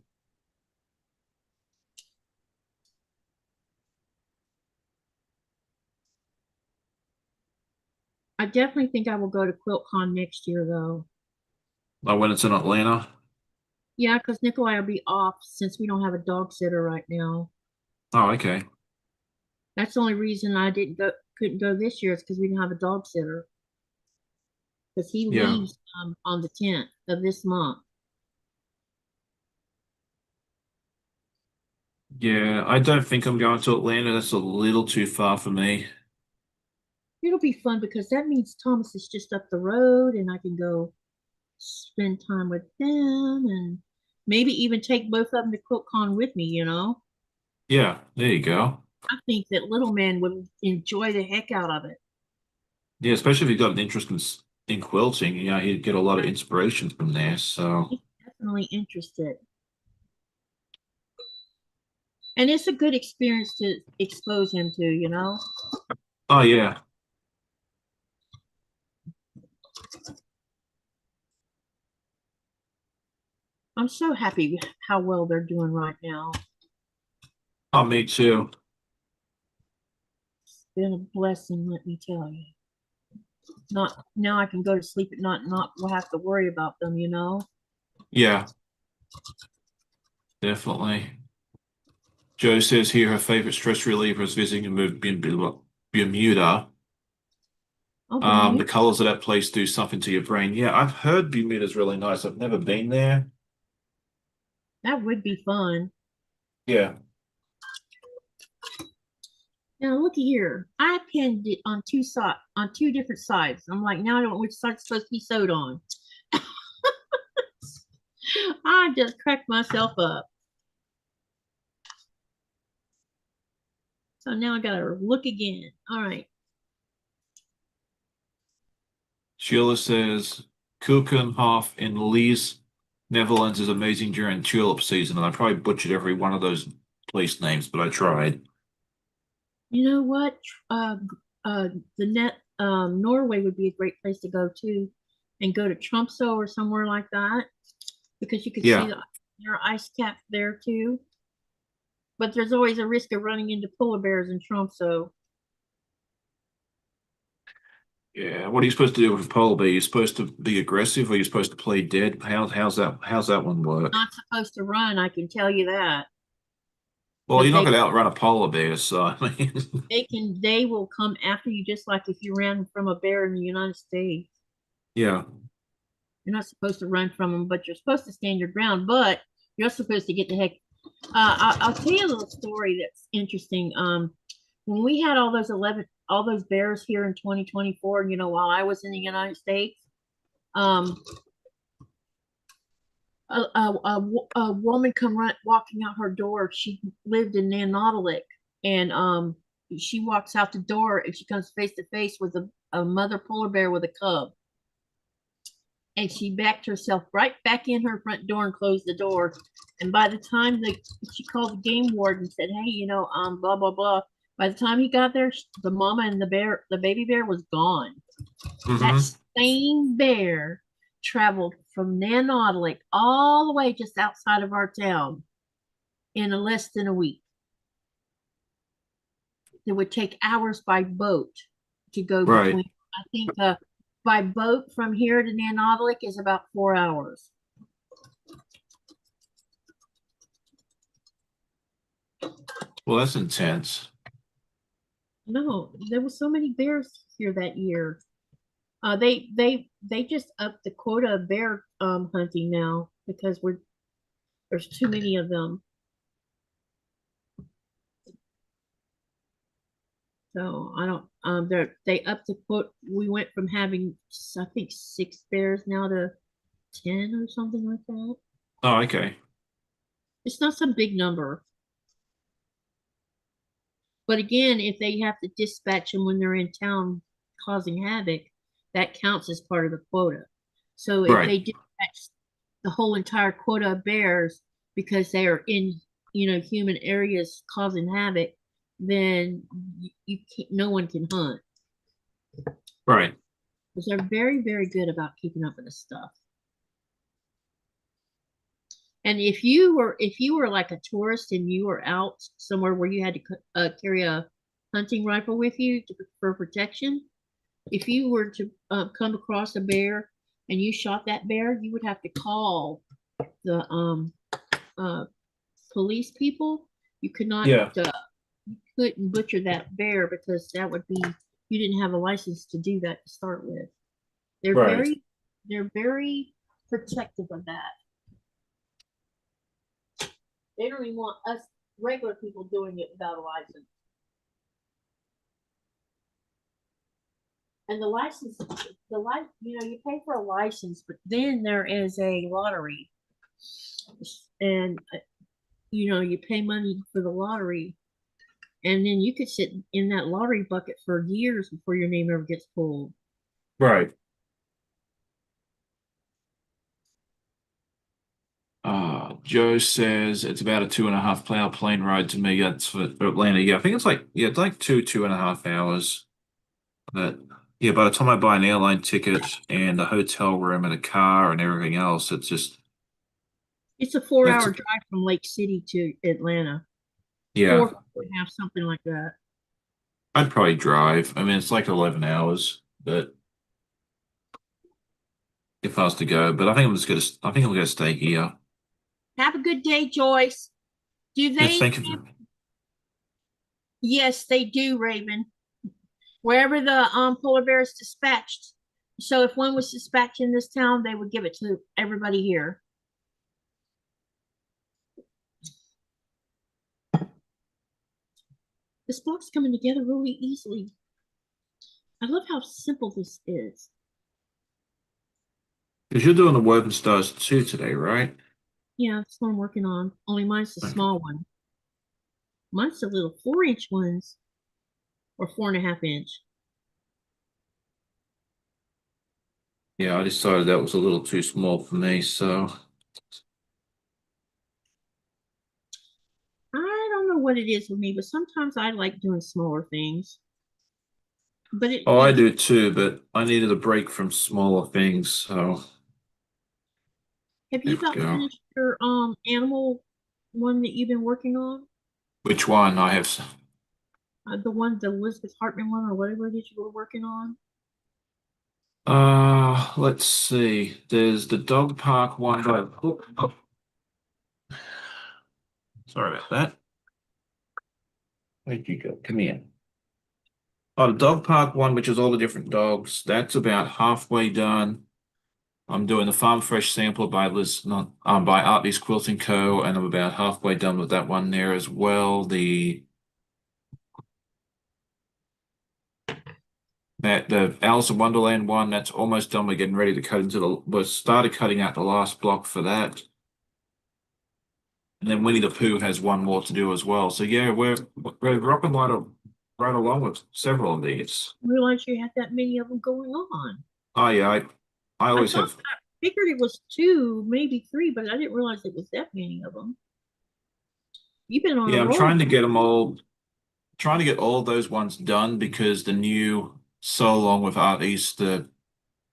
I definitely think I will go to QuiltCon next year, though. Oh, when it's in Atlanta. Yeah, because Nikolai will be off since we don't have a dog sitter right now. Oh, okay. That's the only reason I couldn't go this year is because we didn't have a dog sitter. Because he Yeah. leaves on the 10th of this month. Yeah, I don't think I'm going to Atlanta. That's a little too far for me. It'll be fun because that means Thomas is just up the road and I can go spend time with them and maybe even take both of them to QuiltCon with me, you know? Yeah, there you go. I think that little man would enjoy the heck out of it. Yeah, especially if you've got an interest in quilting, he'd get a lot of inspiration from there. So, He's definitely interested. And it's a good experience to expose him to, you know? oh yeah. I'm so happy with how well they're doing right now. Oh, me too. It's been a blessing, let me tell you. Not now I can go to sleep at night and not will have to worry about them, you know? Yeah, definitely. Joe says here her favorite stress reliever is visiting Bermuda. Oh, The Bermuda, colors of that place do something to your brain. Yeah, I've heard Bermuda's really nice. I've never been there. that would be fun. Yeah. Now looky here. I pinned it on on 2 different sides. I'm like, now I don't know which side's supposed to be sewed on. I just cracked myself up. So now I gotta look again. All right. Sheila says Keukenhof in Lees, Netherlands is amazing during tulip season, and I probably butchered every one of those place names, but I tried. You know what? Uh, uh, the net Norway would be a great place to go to, and go to Tromso or somewhere like that because you could see Yeah. their ice cap there too. But there's always a risk of running into polar bears in Tromso. Yeah. What are you supposed to do with a polar bear? You're supposed to be aggressive or you're supposed to play dead? How's that one work? Not supposed to run, I can tell you that, Well, because you're not going to outrun a polar bear, so I mean, they will come after you just like if you ran from a bear in the United States. yeah. You're not supposed to run from them, but you're supposed to stand your ground. But you're supposed to get the heck. I'll tell you a little story that's interesting. When we had all those bears here in 2024, you know, while I was in the United States, um, a woman walking out her door. She lived in Nanotalik, and she walks out the door and she comes face to face with a mother polar bear with a cub. and she backed herself right back in her front door and closed the door. And by the time she called the game warden and said, "Hey, blah blah blah." By the time he got there, the mama and the baby bear was gone. That Mm-hmm. same bear traveled from Nanodlick all the way just outside of our town in less than a week. It would take hours by boat to go Right. between. I think by boat from here to Nanodlick is about 4 hours. Well, that's intense. No, there were so many bears here that year. They just upped the quota of bear hunting now because there's too many of them. So I don't they upped the quote. We went from having I think 6 bears now to 10 or something like that. Oh, okay. It's not some big number. But again, if they have to dispatch them when they're in town causing havoc, that counts as part of the quota. So if Right. they dispatch the whole entire quota of bears because they are in, human areas causing havoc, then you can't, no one can hunt Right. because they're very, very good about keeping up with the stuff. And if you were like a tourist and you were out somewhere where you had to carry a hunting rifle with you for protection, if you were to come across a bear and you shot that bear, you would have to call the uh, police people. You could not Yeah. you couldn't butcher that bear because that would be you didn't have a license to do that to start with. They're Right. very they're very protective of that. They don't even want us regular people doing it without a license. And you pay for a license, but then there is a lottery, and you pay money for the lottery, and then you could sit in that lottery bucket for years before your name ever gets pulled. Right. Joe says it's about a 2.5 hour plane ride to me. That's for Atlanta. Yeah, I think it's like 2.5 hours. But yeah, by the time I buy an airline ticket and a hotel room and a car and everything else, it's just It's a four that's hour drive from Lake City to Atlanta. yeah. 4.5, something like that. I'd probably drive. I mean, it's like 11 hours, but if I was to go, but I think I'm gonna stay here. Have a good day, Joyce. Do Yes, they? thank you. Yes, they do, Raven. Wherever the polar bear is dispatched. So if one was dispatched in this town, they would give it to everybody here. This block's coming together really easily. I love how simple this is. Because you're doing the woven stars too today, right? Yeah, that's what I'm working on. Only mine's the Okay. small one. Mine's the little 4-inch ones or 4.5 inch. Yeah, I decided that was a little too small for me, so I don't know what it is with me, but sometimes I like doing smaller things. But oh, I do too, but I needed a break from smaller things, so have there you we about go. finished your animal one that you've been working on? Which one? I have. The Elizabeth Hartman one or whatever it is you were working on? Let's see. There's the dog park one. Oh, sorry about that. Where'd you go? Come here. Oh, the dog park one, which is all the different dogs. That's about halfway done. I'm doing the Farm Fresh sampler by Liz, not by Artby's Quilting Co. And I'm about halfway done with that one there as well. The Alice in Wonderland one, that's almost done. We're getting ready to cut into we started cutting out the last block for that. And then Winnie the Pooh has one more to do as well. So yeah, we're rocking right along with several of these. Realize you had that many of them going on. Oh yeah, I I always thought have. Figured it was two, maybe three, but I didn't realize it was that many of them. You've been on a Yeah, I'm roll. trying to get them all, trying to get all those ones done because the new So Long with Art East, the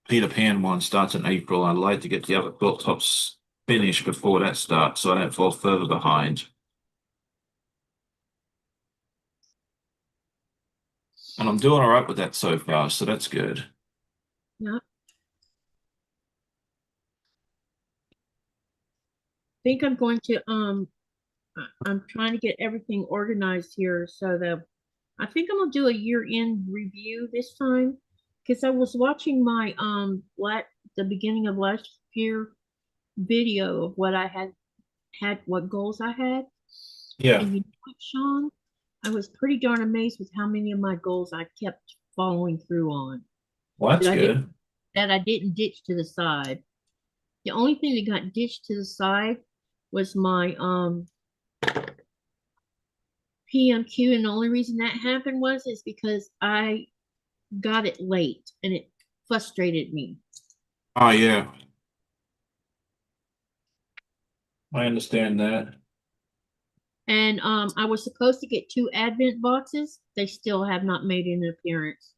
Peter Pan one starts in April. I'd like to get the other quilt tops finished before that starts so I don't fall further behind. And I'm doing all right with that so far, so that's good. Yeah. Think I'm going to I'm trying to get everything organized here so that I think I'm gonna do a year-end review this time because I was watching my the beginning of last year video of what I had what goals I had. Yeah, And you know what, Sean? I was pretty darn amazed with how many of my goals I kept following through on. well, that's That I did good. that I didn't ditch to the side. The only thing that got ditched to the side was my PMQ, and the only reason that happened was is because I got it late and it frustrated me. Oh, yeah, I understand that. And I was supposed to get two advent boxes. They still have not made an appearance.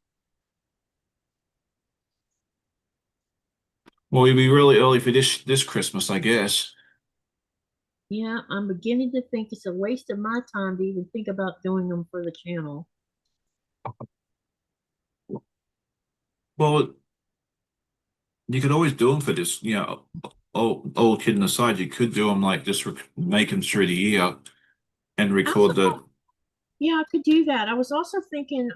Well, you'll be really early for this Christmas, I guess. Yeah, I'm beginning to think it's a waste of my time to even think about doing them for the channel. Well, you could always do them for this, old kidding aside, you could do them like just make them through the year and I also record the, thought, yeah, I could do that. I was also thinking,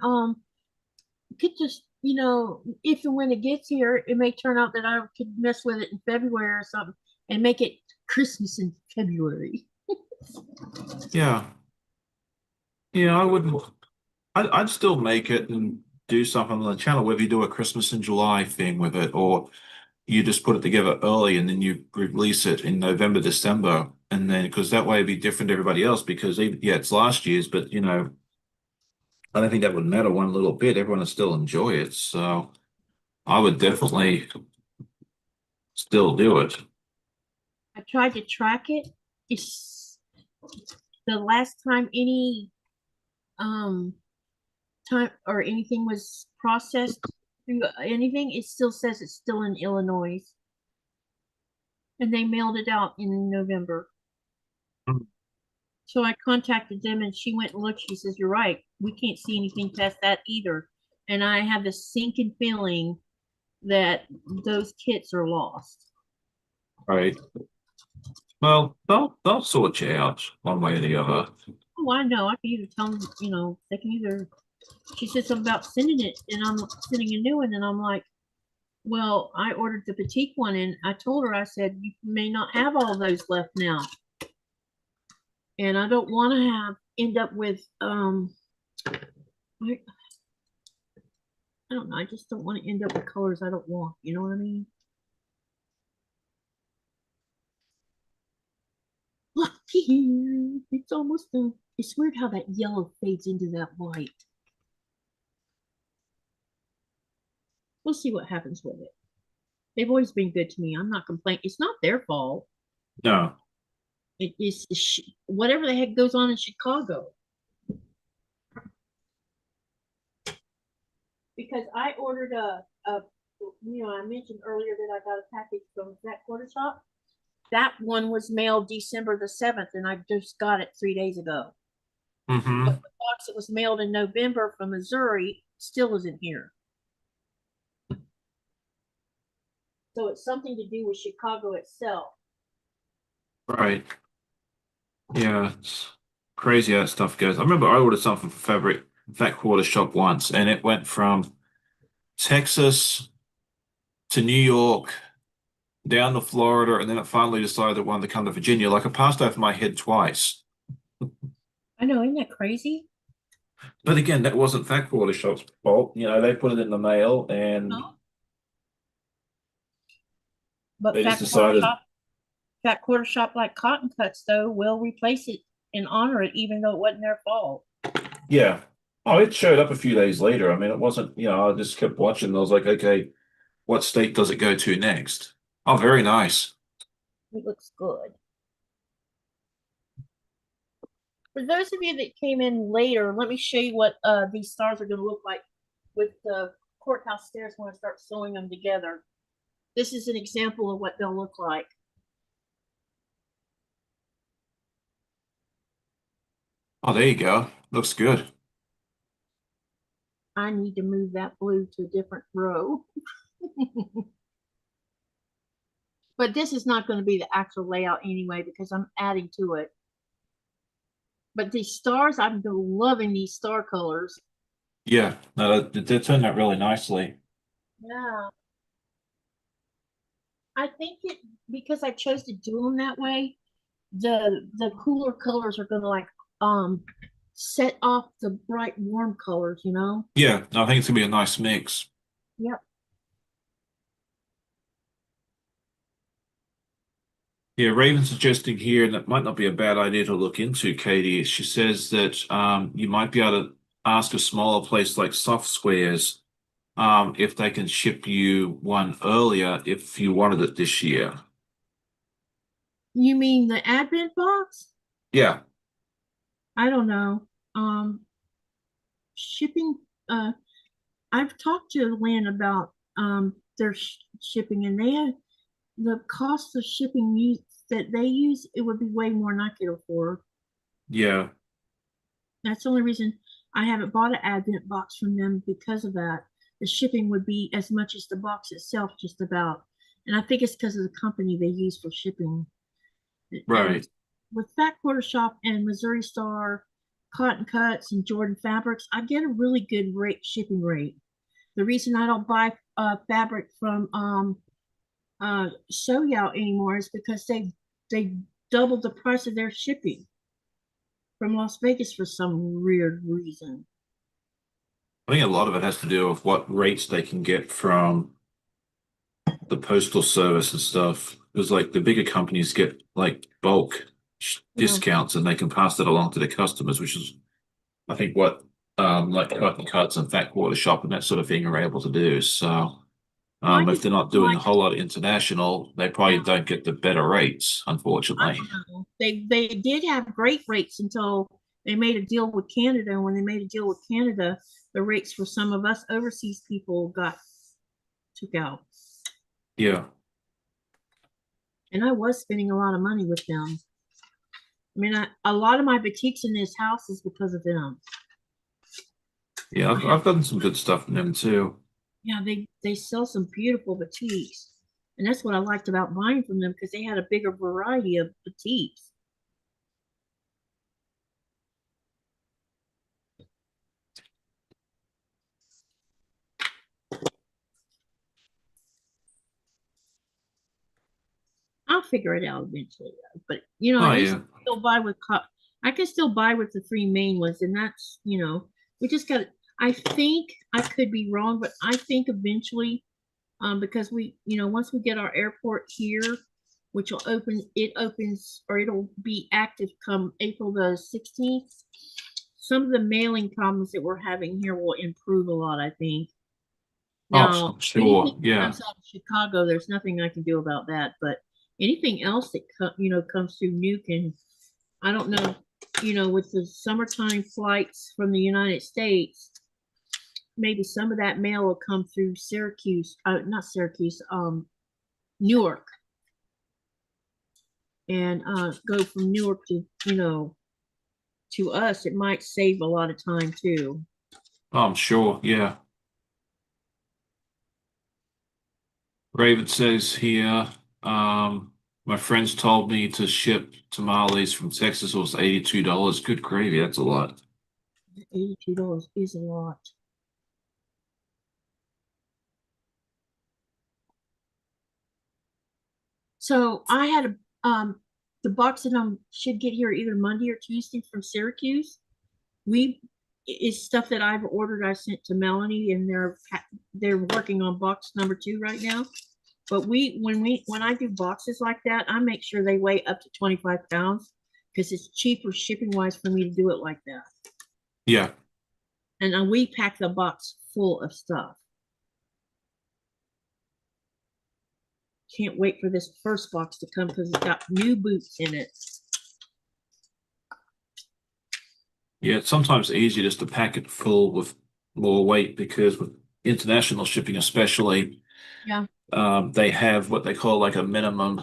could just, if and when it gets here, it may turn out that I could mess with it in February or something and make it Christmas in February. yeah. Yeah, I wouldn't, I'd still make it and do something on the channel, whether you do a Christmas in July thing with it or you just put it together early and then you release it in November, December. And then, because that way it'd be different to everybody else because, even, yeah, it's last year's, but, I don't think that would matter one little bit. Everyone would still enjoy it. So I would definitely still do it. I tried to track it. It's the last time any um time or anything was processed through anything, it still says it's still in Illinois. And they mailed it out in November. So I contacted them and she went and looked. She says, "You're right. We can't see anything past that either." And I have this sinking feeling that those kits are lost. Right. Well, they'll sort you out one way or the other. Oh, I know. I can either tell them, they can either. She said something about sending it, and I'm sending a new one, and I'm like, well, I ordered the petite one, and I told her, I said, you may not have all those left now, and I don't want to end up with I, I don't know. I just don't want to end up with colors I don't want. You know what I mean? Look here, it's almost done. It's weird how that yellow fades into that white. We'll see what happens with it. They've always been good to me. I'm not complaining. It's not their fault. No. It is whatever the heck goes on in Chicago. Because I ordered I mentioned earlier that I got a package from that quarter shop. That one was mailed December the 7th, and I just got it 3 days ago. But Mm-hmm. the box that was mailed in November from Missouri still isn't here. So it's something to do with Chicago itself. Right. Yeah, it's crazy how that stuff goes. I remember I ordered something for fabric that quarter shop once, and it went from Texas to New York, down to Florida, and then it finally decided it wanted to come to Virginia. Like it passed over my head twice. I know, isn't that crazy? But again, that wasn't Fat Quarter Shop's fault. They put it in the mail and No. But they just decided, fat quarter shop like Cotton Cuts though will replace it and honor it, even though it wasn't their fault. yeah. Oh, it showed up a few days later. I mean, it wasn't, I just kept watching. I was like, okay, what state does it go to next? Oh, very nice. It looks good. For those of you that came in later, let me show you what these stars are going to look like with the courthouse stairs when I start sewing them together. This is an example of what they'll look like. Oh, there you go. Looks good. I need to move that blue to a different row. But this is not going to be the actual layout anyway because I'm adding to it. But these stars, I've been loving these star colors. Yeah, no, they turned out really nicely. Yeah. I think it because I chose to do them that way, the cooler colors are gonna like set off the bright warm colors, you know? Yeah, no, I think it's gonna be a nice mix. Yep. Yeah, Raven's suggesting here, and it might not be a bad idea to look into, Katie. She says that you might be able to ask a smaller place like Soft Squares if they can ship you one earlier if you wanted it this year. You mean the advent box? Yeah, I don't know. Shipping I've talked to Lynn about their shipping and they have the cost of shipping that they use, it would be way more than I could afford. yeah, That's the only reason I haven't bought an Advent box from them because of that. The shipping would be as much as the box itself, just about. And I think it's because of the company they use for shipping. And right. with Fat Quarter Shop and Missouri Star, Cotton Cuts, and Jordan Fabrics, I get a really good shipping rate. The reason I don't buy fabric from Soyout anymore is because they doubled the price of their shipping from Las Vegas for some weird reason. I think a lot of it has to do with what rates they can get from the postal service and stuff. Because like the bigger companies get like bulk Yeah, discounts and they can pass that along to their customers, which is I think what like Cotton Cuts and Fat Quarter Shop and that sort of thing are able to do. So well, I if just they're not doing a like whole lot of international, they probably yeah, don't get the better rates, I unfortunately. don't know. They did have great rates until they made a deal with Canada. And when they made a deal with Canada, the rates for some of us overseas people got took out. Yeah. And I was spending a lot of money with them. I mean, a lot of my boutiques in this house is because of them. Yeah, I have I've gotten some good stuff from them too. Yeah, they sell some beautiful boutiques. And that's what I liked about buying from them because they had a bigger variety of boutiques. I'll figure it out eventually. But Oh at least yeah. still buy with I can still buy with the three main ones, and that's we just got. I think I could be wrong, but I think eventually, because once we get our airport here, which will open, it opens or it'll be active come April the 16th. Some of the mailing problems that we're having here will improve a lot, I think. Oh, Now, anything sure. that Yeah. comes out of Chicago, there's nothing I can do about that. But anything else that comes through Nuke, and I don't know, with the summertime flights from the United States, maybe some of that mail will come through Syracuse, not Syracuse, Newark, and go from Newark to to us. It might save a lot of time too. Oh, I'm sure. Yeah. Raven says here, my friends told me to ship tamales from Texas was $82. Good gravy, that's a lot. $82 is a lot. So I had the box that I should get here either Monday or Tuesday from Syracuse. We is stuff that I've ordered. I sent to Melanie, and they're working on box number 2 right now. But when I do boxes like that, I make sure they weigh up to 25 pounds because it's cheaper shipping wise for me to do it like that. Yeah. And we pack the box full of stuff. Can't wait for this first box to come because it's got new boots in it. Yeah, it's sometimes easier just to pack it full with more weight because with international shipping especially, Yeah. they have what they call like a minimum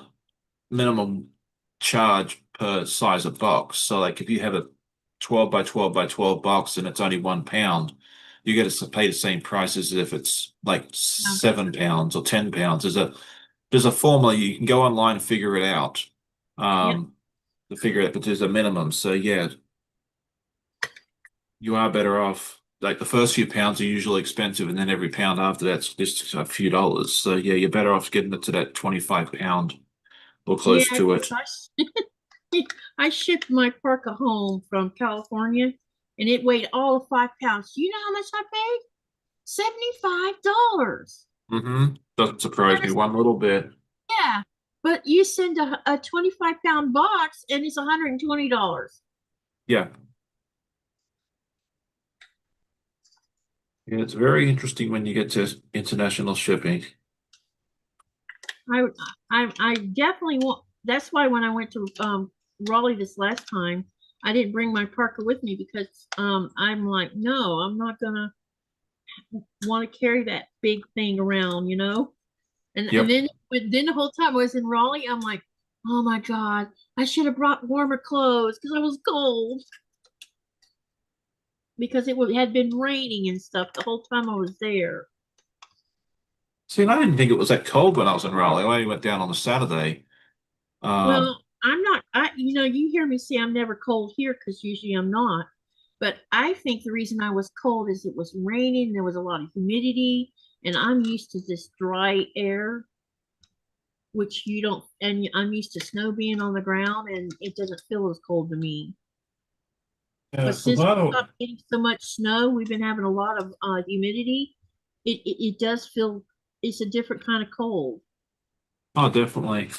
charge per size of box. So like if you have a 12 by 12 by 12 box and it's only 1 pound, you get to pay the same price as if it's like Yeah. 7 pounds or 10 pounds. There's a formula you can go online and figure it out. Yeah. To figure it, but there's a minimum. So yeah, you are better off. Like the first few pounds are usually expensive, and then every pound after that's just a few dollars. So yeah, you're better off getting it to that 25 pound or Yeah, close to it. I shipped my parka home from California and it weighed all of 5 pounds. Do you know how much I paid? $75. Doesn't surprise That me is, one little bit. yeah. But you send a 25-pound box and it's $120. Yeah. Yeah, it's very interesting when you get to international shipping. I I definitely want. That's why when I went to Raleigh this last time, I didn't bring my parka with me because I'm like, no, I'm not gonna want to carry that big thing around, you know. And Yep. then the whole time I was in Raleigh, I'm like, oh my God, I should have brought warmer clothes because I was cold because had been raining and stuff the whole time I was there. See, and I didn't think it was that cold when I was in Raleigh. I only went down on a Saturday. Um, Well, I'm not, you hear me say I'm never cold here because usually I'm not. But I think the reason I was cold is it was raining, there was a lot of humidity, and I'm used to this dry air, which you don't, and I'm used to snow being on the ground, and it doesn't feel as cold to me. yeah, But so since we that'll. stopped getting so much snow, we've been having a lot of humidity. It does feel, it's a different kind of cold. Oh, definitely.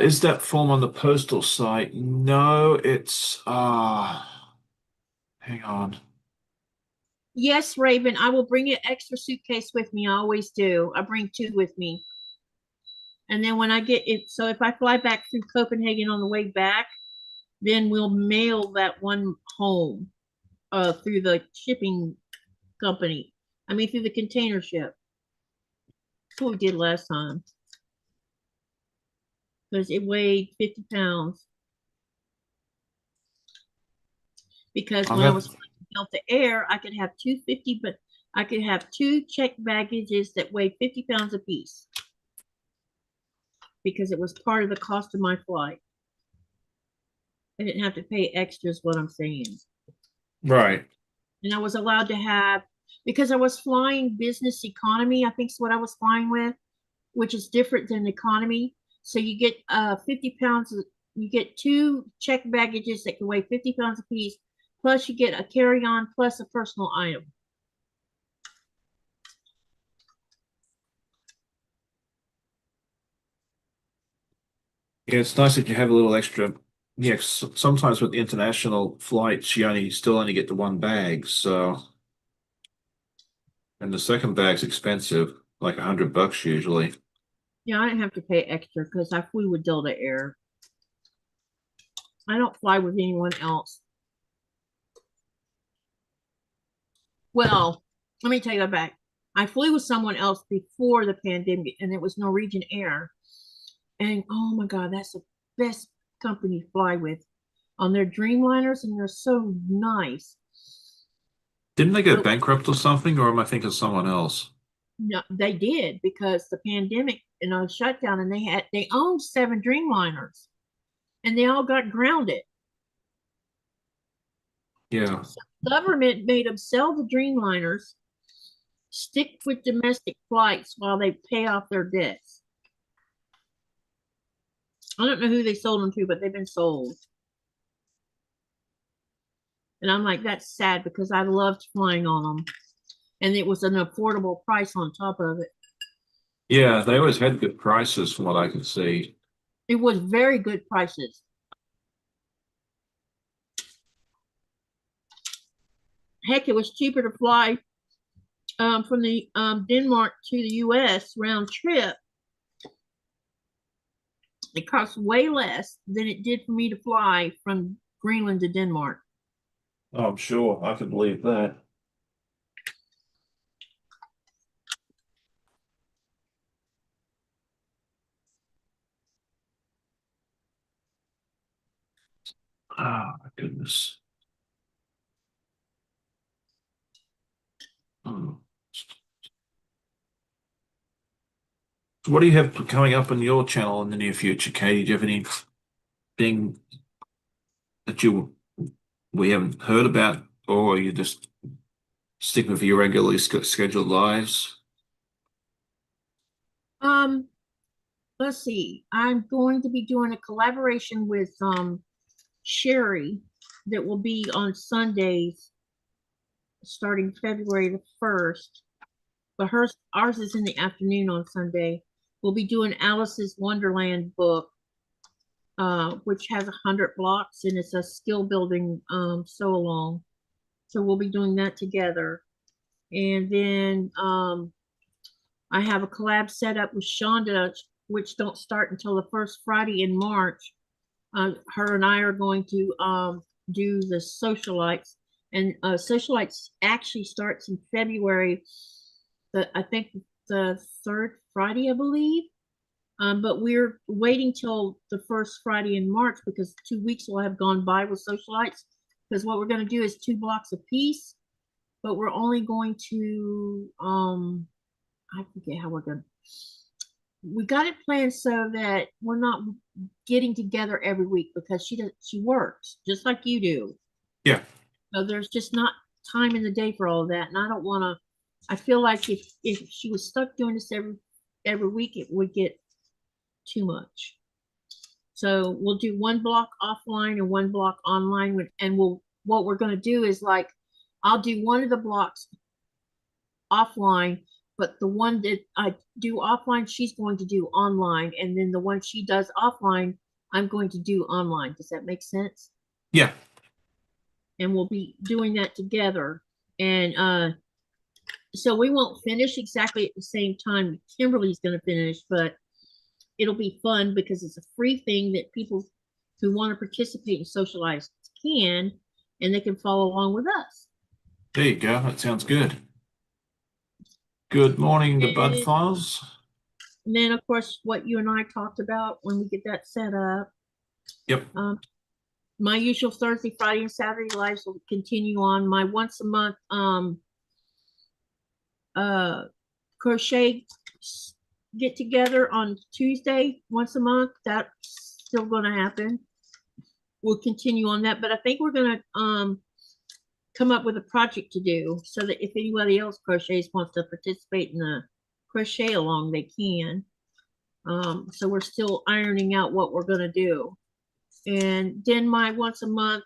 Is that form on the postal site? No, it's hang on. Yes, Raven, I will bring an extra suitcase with me. I always do. I bring two with me. And then when I get it, so if I fly back through Copenhagen on the way back, then we'll mail that one home through the shipping company. I mean, through the container ship. That's what we did last time because it weighed 50 pounds. Because I'm when I at was flying Delta Air, I could have 250, but I could have two checked baggages that weigh 50 pounds apiece because it was part of the cost of my flight. I didn't have to pay extras, what I'm saying. right. And I was allowed to have, because I was flying business economy, I think is what I was flying with, which is different than economy. So you get 50 pounds, you get two checked baggages that can weigh 50 pounds apiece, plus you get a carry-on plus a personal item. Yeah, it's nice that you have a little extra. Yeah, sometimes with the international flights, you still only get the one bag. So, and the second bag's expensive, like $100 usually. Yeah, I didn't have to pay extra because I flew with Delta Air. I don't fly with anyone else. Well, let me take that back. I flew with someone else before the pandemic, and it was Norwegian Air. And oh my God, that's the best company to fly with on their Dreamliners, and they're so nice. Didn't they go But bankrupt or something, or am I thinking of someone else? no, they did because the pandemic and a shutdown, and they owned 7 Dreamliners, and they all got grounded. Yeah. So the government made them sell the Dreamliners, stick with domestic flights while they pay off their debts. I don't know who they sold them to, but they've been sold. And I'm like, that's sad because I loved flying on them. And it was an affordable price on top of it. Yeah, they always had good prices from what I can see. It was very good prices. Heck, it was cheaper to fly from the Denmark to the U.S. round trip It costs way less than it did for me to fly from Greenland to Denmark. Oh, I'm sure I can believe that. Ah, my goodness. Oh. So what do you have coming up on your channel in the near future, Katie? Do you have anything that we haven't heard about, or you just stick with your regularly scheduled lives? Um, let's see. I'm going to be doing a collaboration with Sherry that will be on Sundays starting February the 1st. But ours is in the afternoon on Sunday. We'll be doing Alice's Wonderland book, which has 100 blocks, and it's a skill building sew along. So we'll be doing that together. And then I have a collab set up with Shonda, which don't start until the first Friday in March. Her and I are going to do the socialites, and socialites actually starts in February. I think the third Friday, I believe. But we're waiting till the first Friday in March because 2 weeks will have gone by with socialites. Because what we're going to do is 2 blocks a piece, but we're only going to I forget how we're going to. We got it planned so that we're not getting together every week because she works just like you do. Yeah. So there's just not time in the day for all of that, and I don't want to. I feel like if she was stuck doing this every week, it would get too much. So we'll do 1 block offline and 1 block online, and what we're going to do is like I'll do one of the blocks offline, but the one that I do offline, she's going to do online, and then the one she does offline, I'm going to do online. Does that make sense? Yeah. And we'll be doing that together. And so we won't finish exactly at the same time Kimberly's going to finish, but it'll be fun because it's a free thing that people who want to participate and socialize can, and they can follow along with us. There you go. That sounds good. Good morning, the Bud And, Files. and then, of course, what you and I talked about when we get that set up. Yep. My usual Thursday, Friday, and Saturday lives will continue on. My once a month crochet get together on Tuesday once a month. That's still going to happen. We'll continue on that, but I think we're going to come up with a project to do so that if anybody else crochets wants to participate in the crochet along, they can. So we're still ironing out what we're going to do. And then my once a month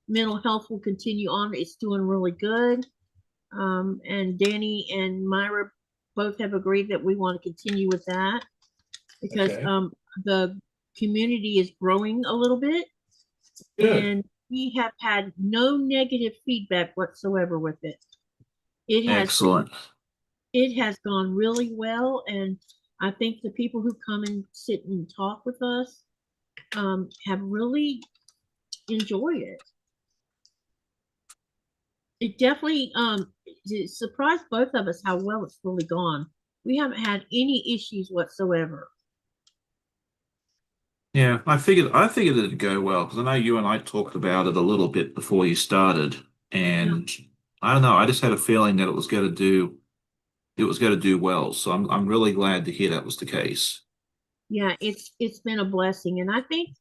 mental health will continue on. It's doing really good. And Danny and Myra both have agreed that we want to continue with that because Okay. the community is growing a little bit. Good. And we have had no negative feedback whatsoever with it. Excellent. It has gone really well, and I think the people who come and sit and talk with us have really enjoyed it. It definitely it surprised both of us how well it's really gone. We haven't had any issues whatsoever. Yeah, I figured it'd go well because I know you and I talked about it a little bit before you started, Yeah, and I don't know, I just had a feeling that it was going to do well. So I'm really glad to hear that was the case. yeah, it's been a blessing, and I think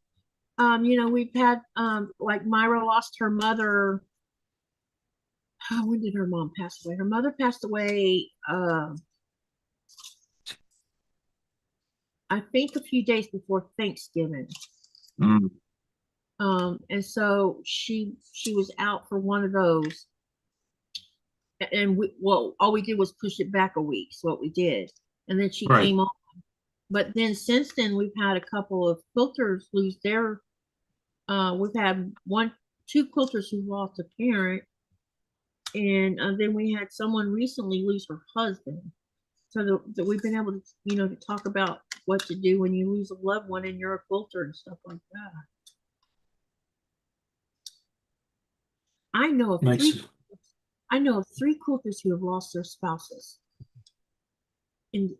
we've had like Myra lost her mother. When did her mom pass away? Her mother passed away I think a few days before Thanksgiving. Mm, And so she was out for one of those, and all we did was push it back a week. So what we did, and then she right. came on. But then since then, we've had a couple of quilters lose their. We've had two quilters who lost a parent, and then we had someone recently lose her husband. so that we've been able to, to talk about what to do when you lose a loved one and you're a quilter and stuff like that. I know of Makes three. I know of three quilters who have lost their spouses, and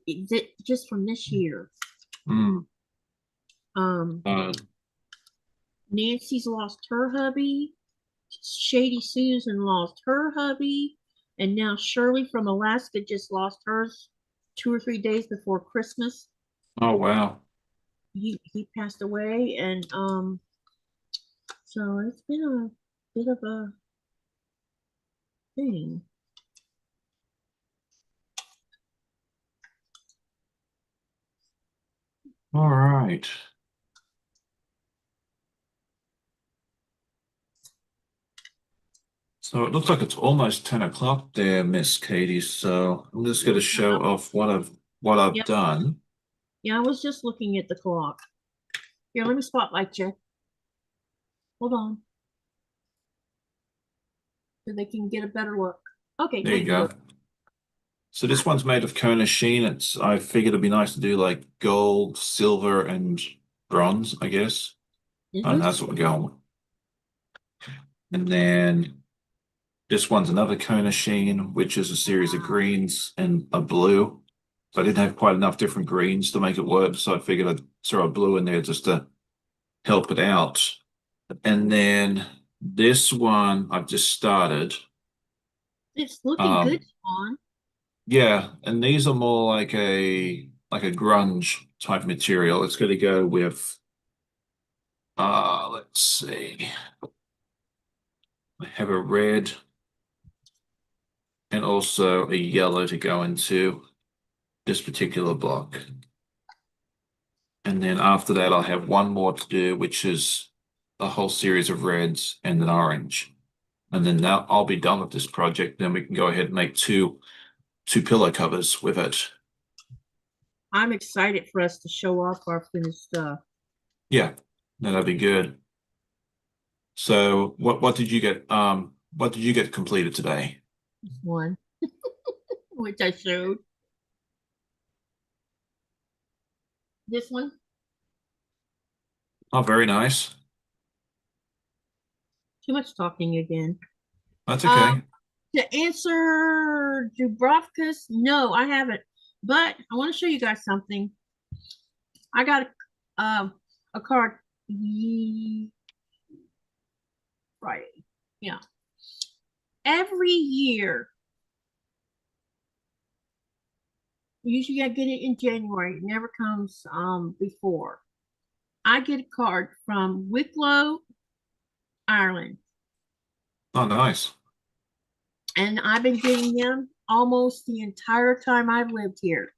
just from this year. mm, Um, uh, Nancy's lost her hubby. Shady Susan lost her hubby, and now Shirley from Alaska just lost hers 2 or 3 days before Christmas. oh wow. He passed away, and so it's been a bit of a thing. All right. So it looks like it's almost 10 o'clock there, Miss Katie. So I'm just going to show off what I've Yep. done. Yeah, I was just looking at the clock. Here, let me spotlight you. Hold on. So they can get a better look. Okay, There you thank you. go. So this one's made of Kona sheen. I figured it'd be nice to do like gold, silver, and bronze, I guess. And Mm-hmm. that's what we're going with. And then this one's another Kona sheen, which is a series of greens and a blue. So I didn't have quite enough different greens to make it work, so I figured I'd throw a blue in there just to help it out. And then this one I've just started. It's looking good, Um, Sean. yeah, and these are more like a grunge type material. It's going to go with let's see. I have a red and also a yellow to go into this particular block. And then after that, I'll have one more to do, which is a whole series of reds and an orange. And then now I'll be done with this project. Then we can go ahead and make two pillow covers with it. I'm excited for us to show off our finished stuff. Yeah, that'd be good. So what did you get? What did you get completed today? One, which I showed. This one. Oh, very nice. Too much talking again. That's Um, okay. to answer Dubrovka's, no, I haven't. But I want to show you guys something. I got a card Friday. Yeah. Every year, usually I get it in January. It never comes before. I get a card from Wicklow, Ireland. Oh, nice. And I've been getting them almost the entire time I've lived here.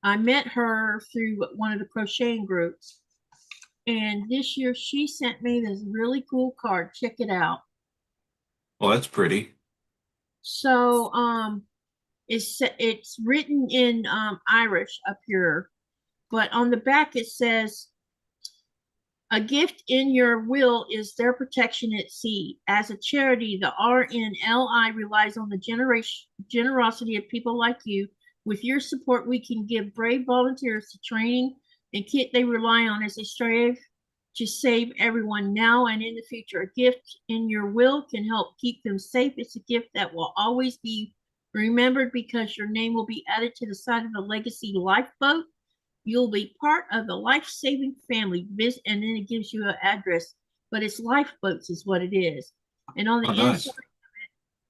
I met her through one of the crocheting groups. And this year she sent me this really cool card. Check it out. Well, that's pretty. So it's written in Irish up here, but on the back it says a gift in your will is their protection at sea. As a charity, the RNLI relies on the generosity of people like you. With your support, we can give brave volunteers the training and kit they rely on as they strive to save everyone now and in the future. A gift in your will can help keep them safe. It's a gift that will always be remembered because your name will be added to the side of the legacy lifeboat. You'll be part of the life-saving family. And then it gives you an address, but it's lifeboats is what it is. And on the Oh, inside,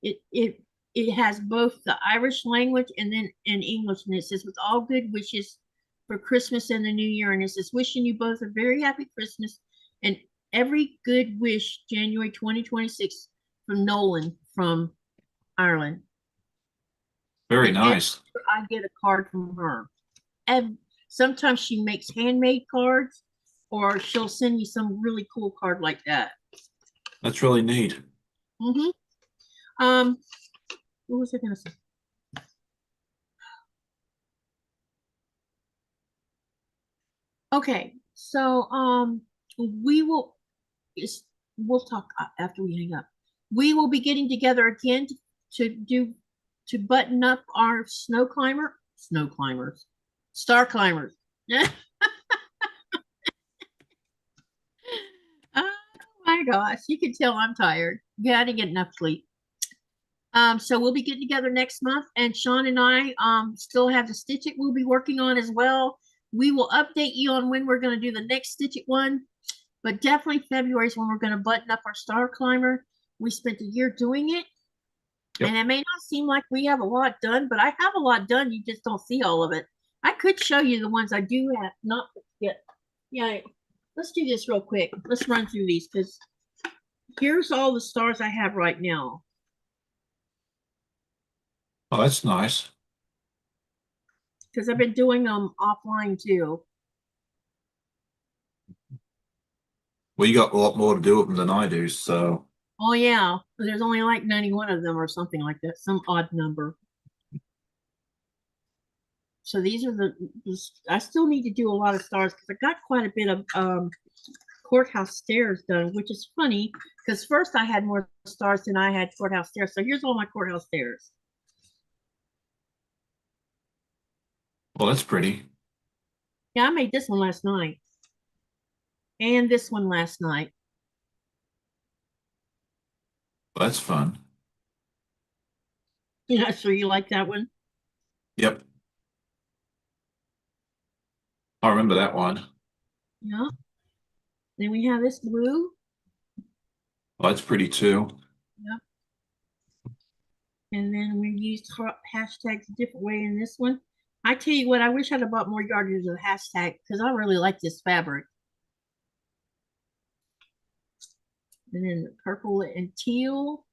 nice. it has both the Irish language and then in English, and it says, with all good wishes for Christmas and the New Year. And it says, wishing you both a very happy Christmas and every good wish, January 2026, from Nolan from Ireland. Very And every nice. year I get a card from her. And sometimes she makes handmade cards, or she'll send you some really cool card like that. That's really neat. Mm-hmm. What was I gonna say? Okay, so we will we'll talk after we hang up. We will be getting together again to do to button up our snow climbers, star climbers. Oh my gosh, you can tell I'm tired. Yeah, I didn't get enough sleep. So we'll be getting together next month, and Sean and I still have the Stitch It we'll be working on as well. We will update you on when we're going to do the next Stitch It one, but definitely February is when we're going to button up our Star Climber. We spent a year doing it, Yep. and it may not seem like we have a lot done, but I have a lot done. You just don't see all of it. I could show you the ones I do have not yet. Yeah, let's do this real quick. Let's run through these because here's all the stars I have right now. Oh, that's nice. Because I've been doing them offline too. Well, you got a lot more to do with them than I do, so. Oh yeah, there's only like 91 of them or something like that, some odd number. So these are I still need to do a lot of stars because I got quite a bit of courthouse stairs done, which is funny because first I had more stars than I had courthouse stairs. So here's all my courthouse stairs. Well, that's pretty. Yeah, I made this one last night and this one last night. Well, that's fun. You're not sure you like that one? Yep. I remember that one. Yeah. Then we have this blue. Well, that's pretty too. Yep. And then we used hashtags a different way in this one. I tell you what, I wish I'd have bought more yardage of the hashtag because I really like this fabric. And then purple and teal,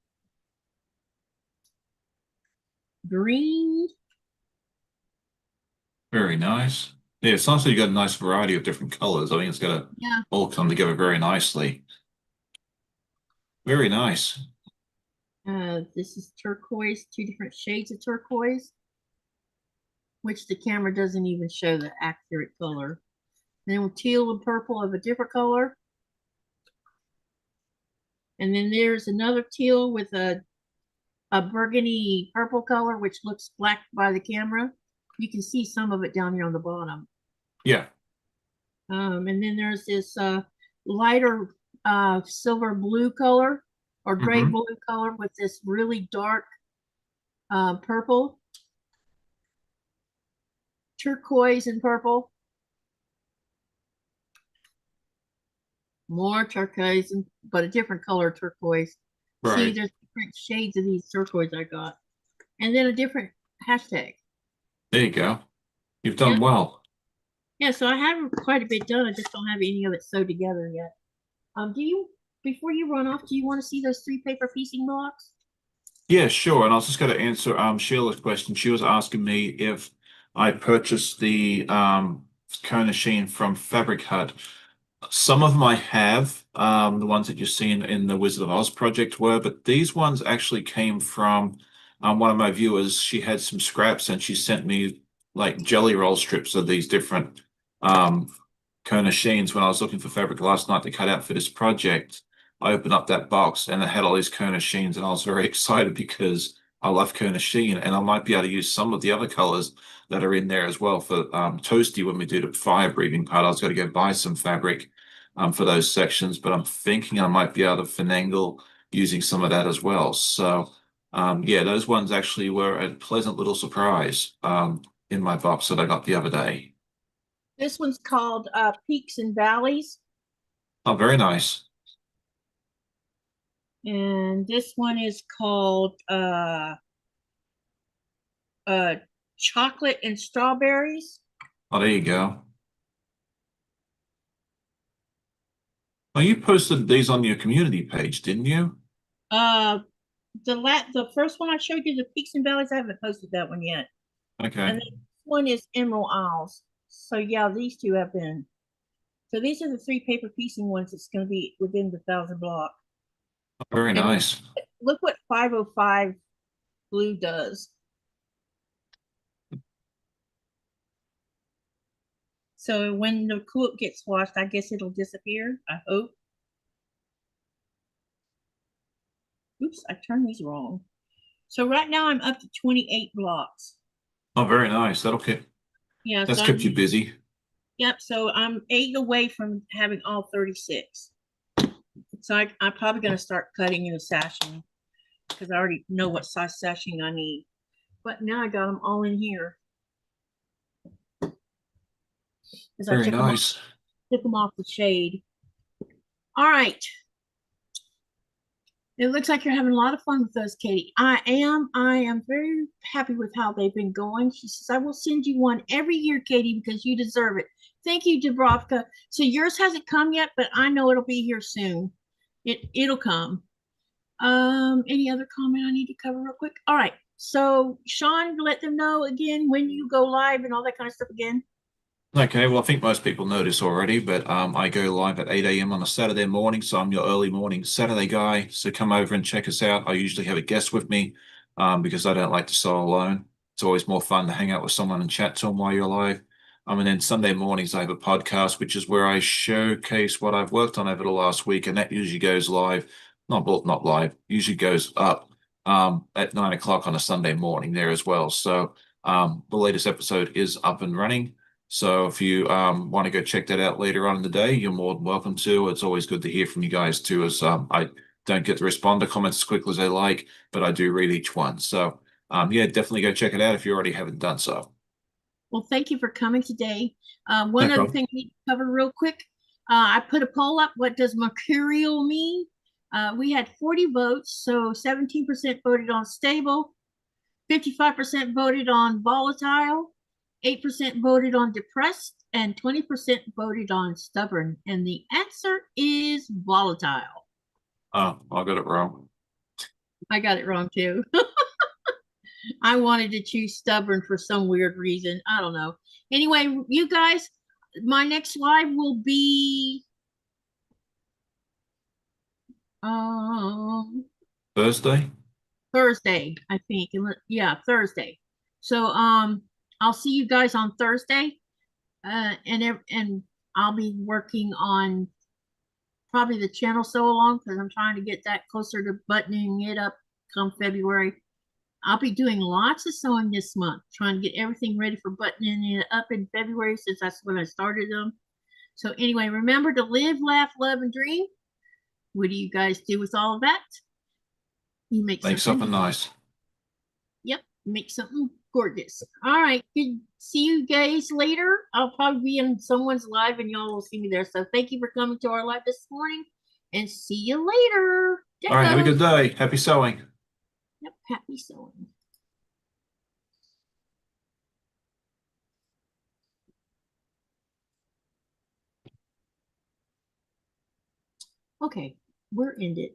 green. Very nice. Yeah, it's nice that you got a nice variety of different colors. I think it's gonna Yeah. all come together very nicely. Very nice. This is turquoise, two different shades of turquoise, which the camera doesn't even show the accurate color. Then teal and purple of a different color. And then there's another teal with a burgundy purple color, which looks black by the camera. You can see some of it down here on the bottom. Yeah. And then there's this lighter silver blue color or gray blue color with this really dark purple, turquoise and purple. More turquoise, but a different color turquoise. Right. See, there's different shades of these turquoise I got. And then a different hashtag. There you go. You've Yeah. done well. Yeah, so I have quite a bit done. I just don't have any of it sewed together yet. Before you run off, do you want to see those 3 paper piecing blocks? Yeah, sure. And I was just going to answer Sheila's question. She was asking me if I purchased the Kona Sheen from Fabric Hut. Some of them I have, the ones that you've seen in the Wizard of Oz project were, but these ones actually came from one of my viewers. She had some scraps and she sent me like jelly roll strips of these different Kona Sheens when I was looking for fabric last night to cut out for this project. I opened up that box and it had all these Kona Sheens, and I was very excited because I love Kona Sheen, and I might be able to use some of the other colors that are in there as well for Toasty when we do the fire breathing part. I was going to go buy some fabric for those sections, but I'm thinking I might be able to finagle using some of that as well. So yeah, those ones actually were a pleasant little surprise in my box that I got the other day. This one's called Peaks and Valleys. Oh, very nice. And this one is called Chocolate and Strawberries. Oh, there you go. Well, you posted these on your community page, didn't you? Uh, the first one I showed you, the Peaks and Valleys, I haven't posted that one yet. Okay. And this one is Emerald Isles. So yeah, these two have been. So these are the 3 paper piecing ones that's going to be within the 1,000 block. Very And nice. look what 505 blue does. So when the quilt gets washed, I guess it'll disappear. I hope. Oops, I turned these wrong. So right now I'm up to 28 blocks. Oh, very nice. Yeah, That's so kept you busy. yep, so I'm 8 away from having all 36. So I'm probably going to start cutting in the sashing because I already know what size sashing I need. But now I got them all in here as I Very nice. took them off the shade. All right. It looks like you're having a lot of fun with those, Katie. I am. I am very happy with how they've been going. She says, I will send you one every year, Katie, because you deserve it. Thank you, Dubrovka. So yours hasn't come yet, but I know it'll be here soon. It'll come. Any other comment I need to cover real quick? All right. So Sean, let them know again when you go live and all that kind of stuff again. Okay, well, I think most people know this already, but I go live at 8 a.m. on a Saturday morning, so I'm your early morning Saturday guy. So come over and check us out. I usually have a guest with me because I don't like to sew alone. It's always more fun to hang out with someone and chat to them while you're live. And then Sunday mornings, I have a podcast, which is where I showcase what I've worked on over the last week, and that usually goes live, not live, usually goes up at 9 o'clock on a Sunday morning there as well. So the latest episode is up and running. So if you want to go check that out later on in the day, you're more than welcome to. It's always good to hear from you guys too, as I don't get to respond to comments as quickly as I like, but I do read each one. So yeah, definitely go check it out if you already haven't done so. Well, thank you for coming today. No One other problem. thing I need to cover real quick. I put a poll up. What does mercurial mean? We had 40 votes, so 17% voted on stable, 55% voted on volatile, 8% voted on depressed, and 20% voted on stubborn. And the answer is volatile. Oh, I got it wrong. I got it wrong too. I wanted to choose stubborn for some weird reason. I don't know. Anyway, you guys, my next live will be um Thursday? Thursday, I think. Yeah, Thursday. So I'll see you guys on Thursday. And I'll be working on probably the channel sew along because I'm trying to get that closer to buttoning it up come February. I'll be doing lots of sewing this month, trying to get everything ready for buttoning it up in February since that's when I started them. So anyway, remember to live, laugh, love, and dream. What do you guys do with all of that? You make Make something. something nice. Yep, make something gorgeous. All right, good. See you guys later. I'll probably be in someone's live and y'all will see me there. So thank you for coming to our live this morning and see you later. All right, have a Deco. good day. Happy sewing. Yep, happy sewing. Okay, we're ended.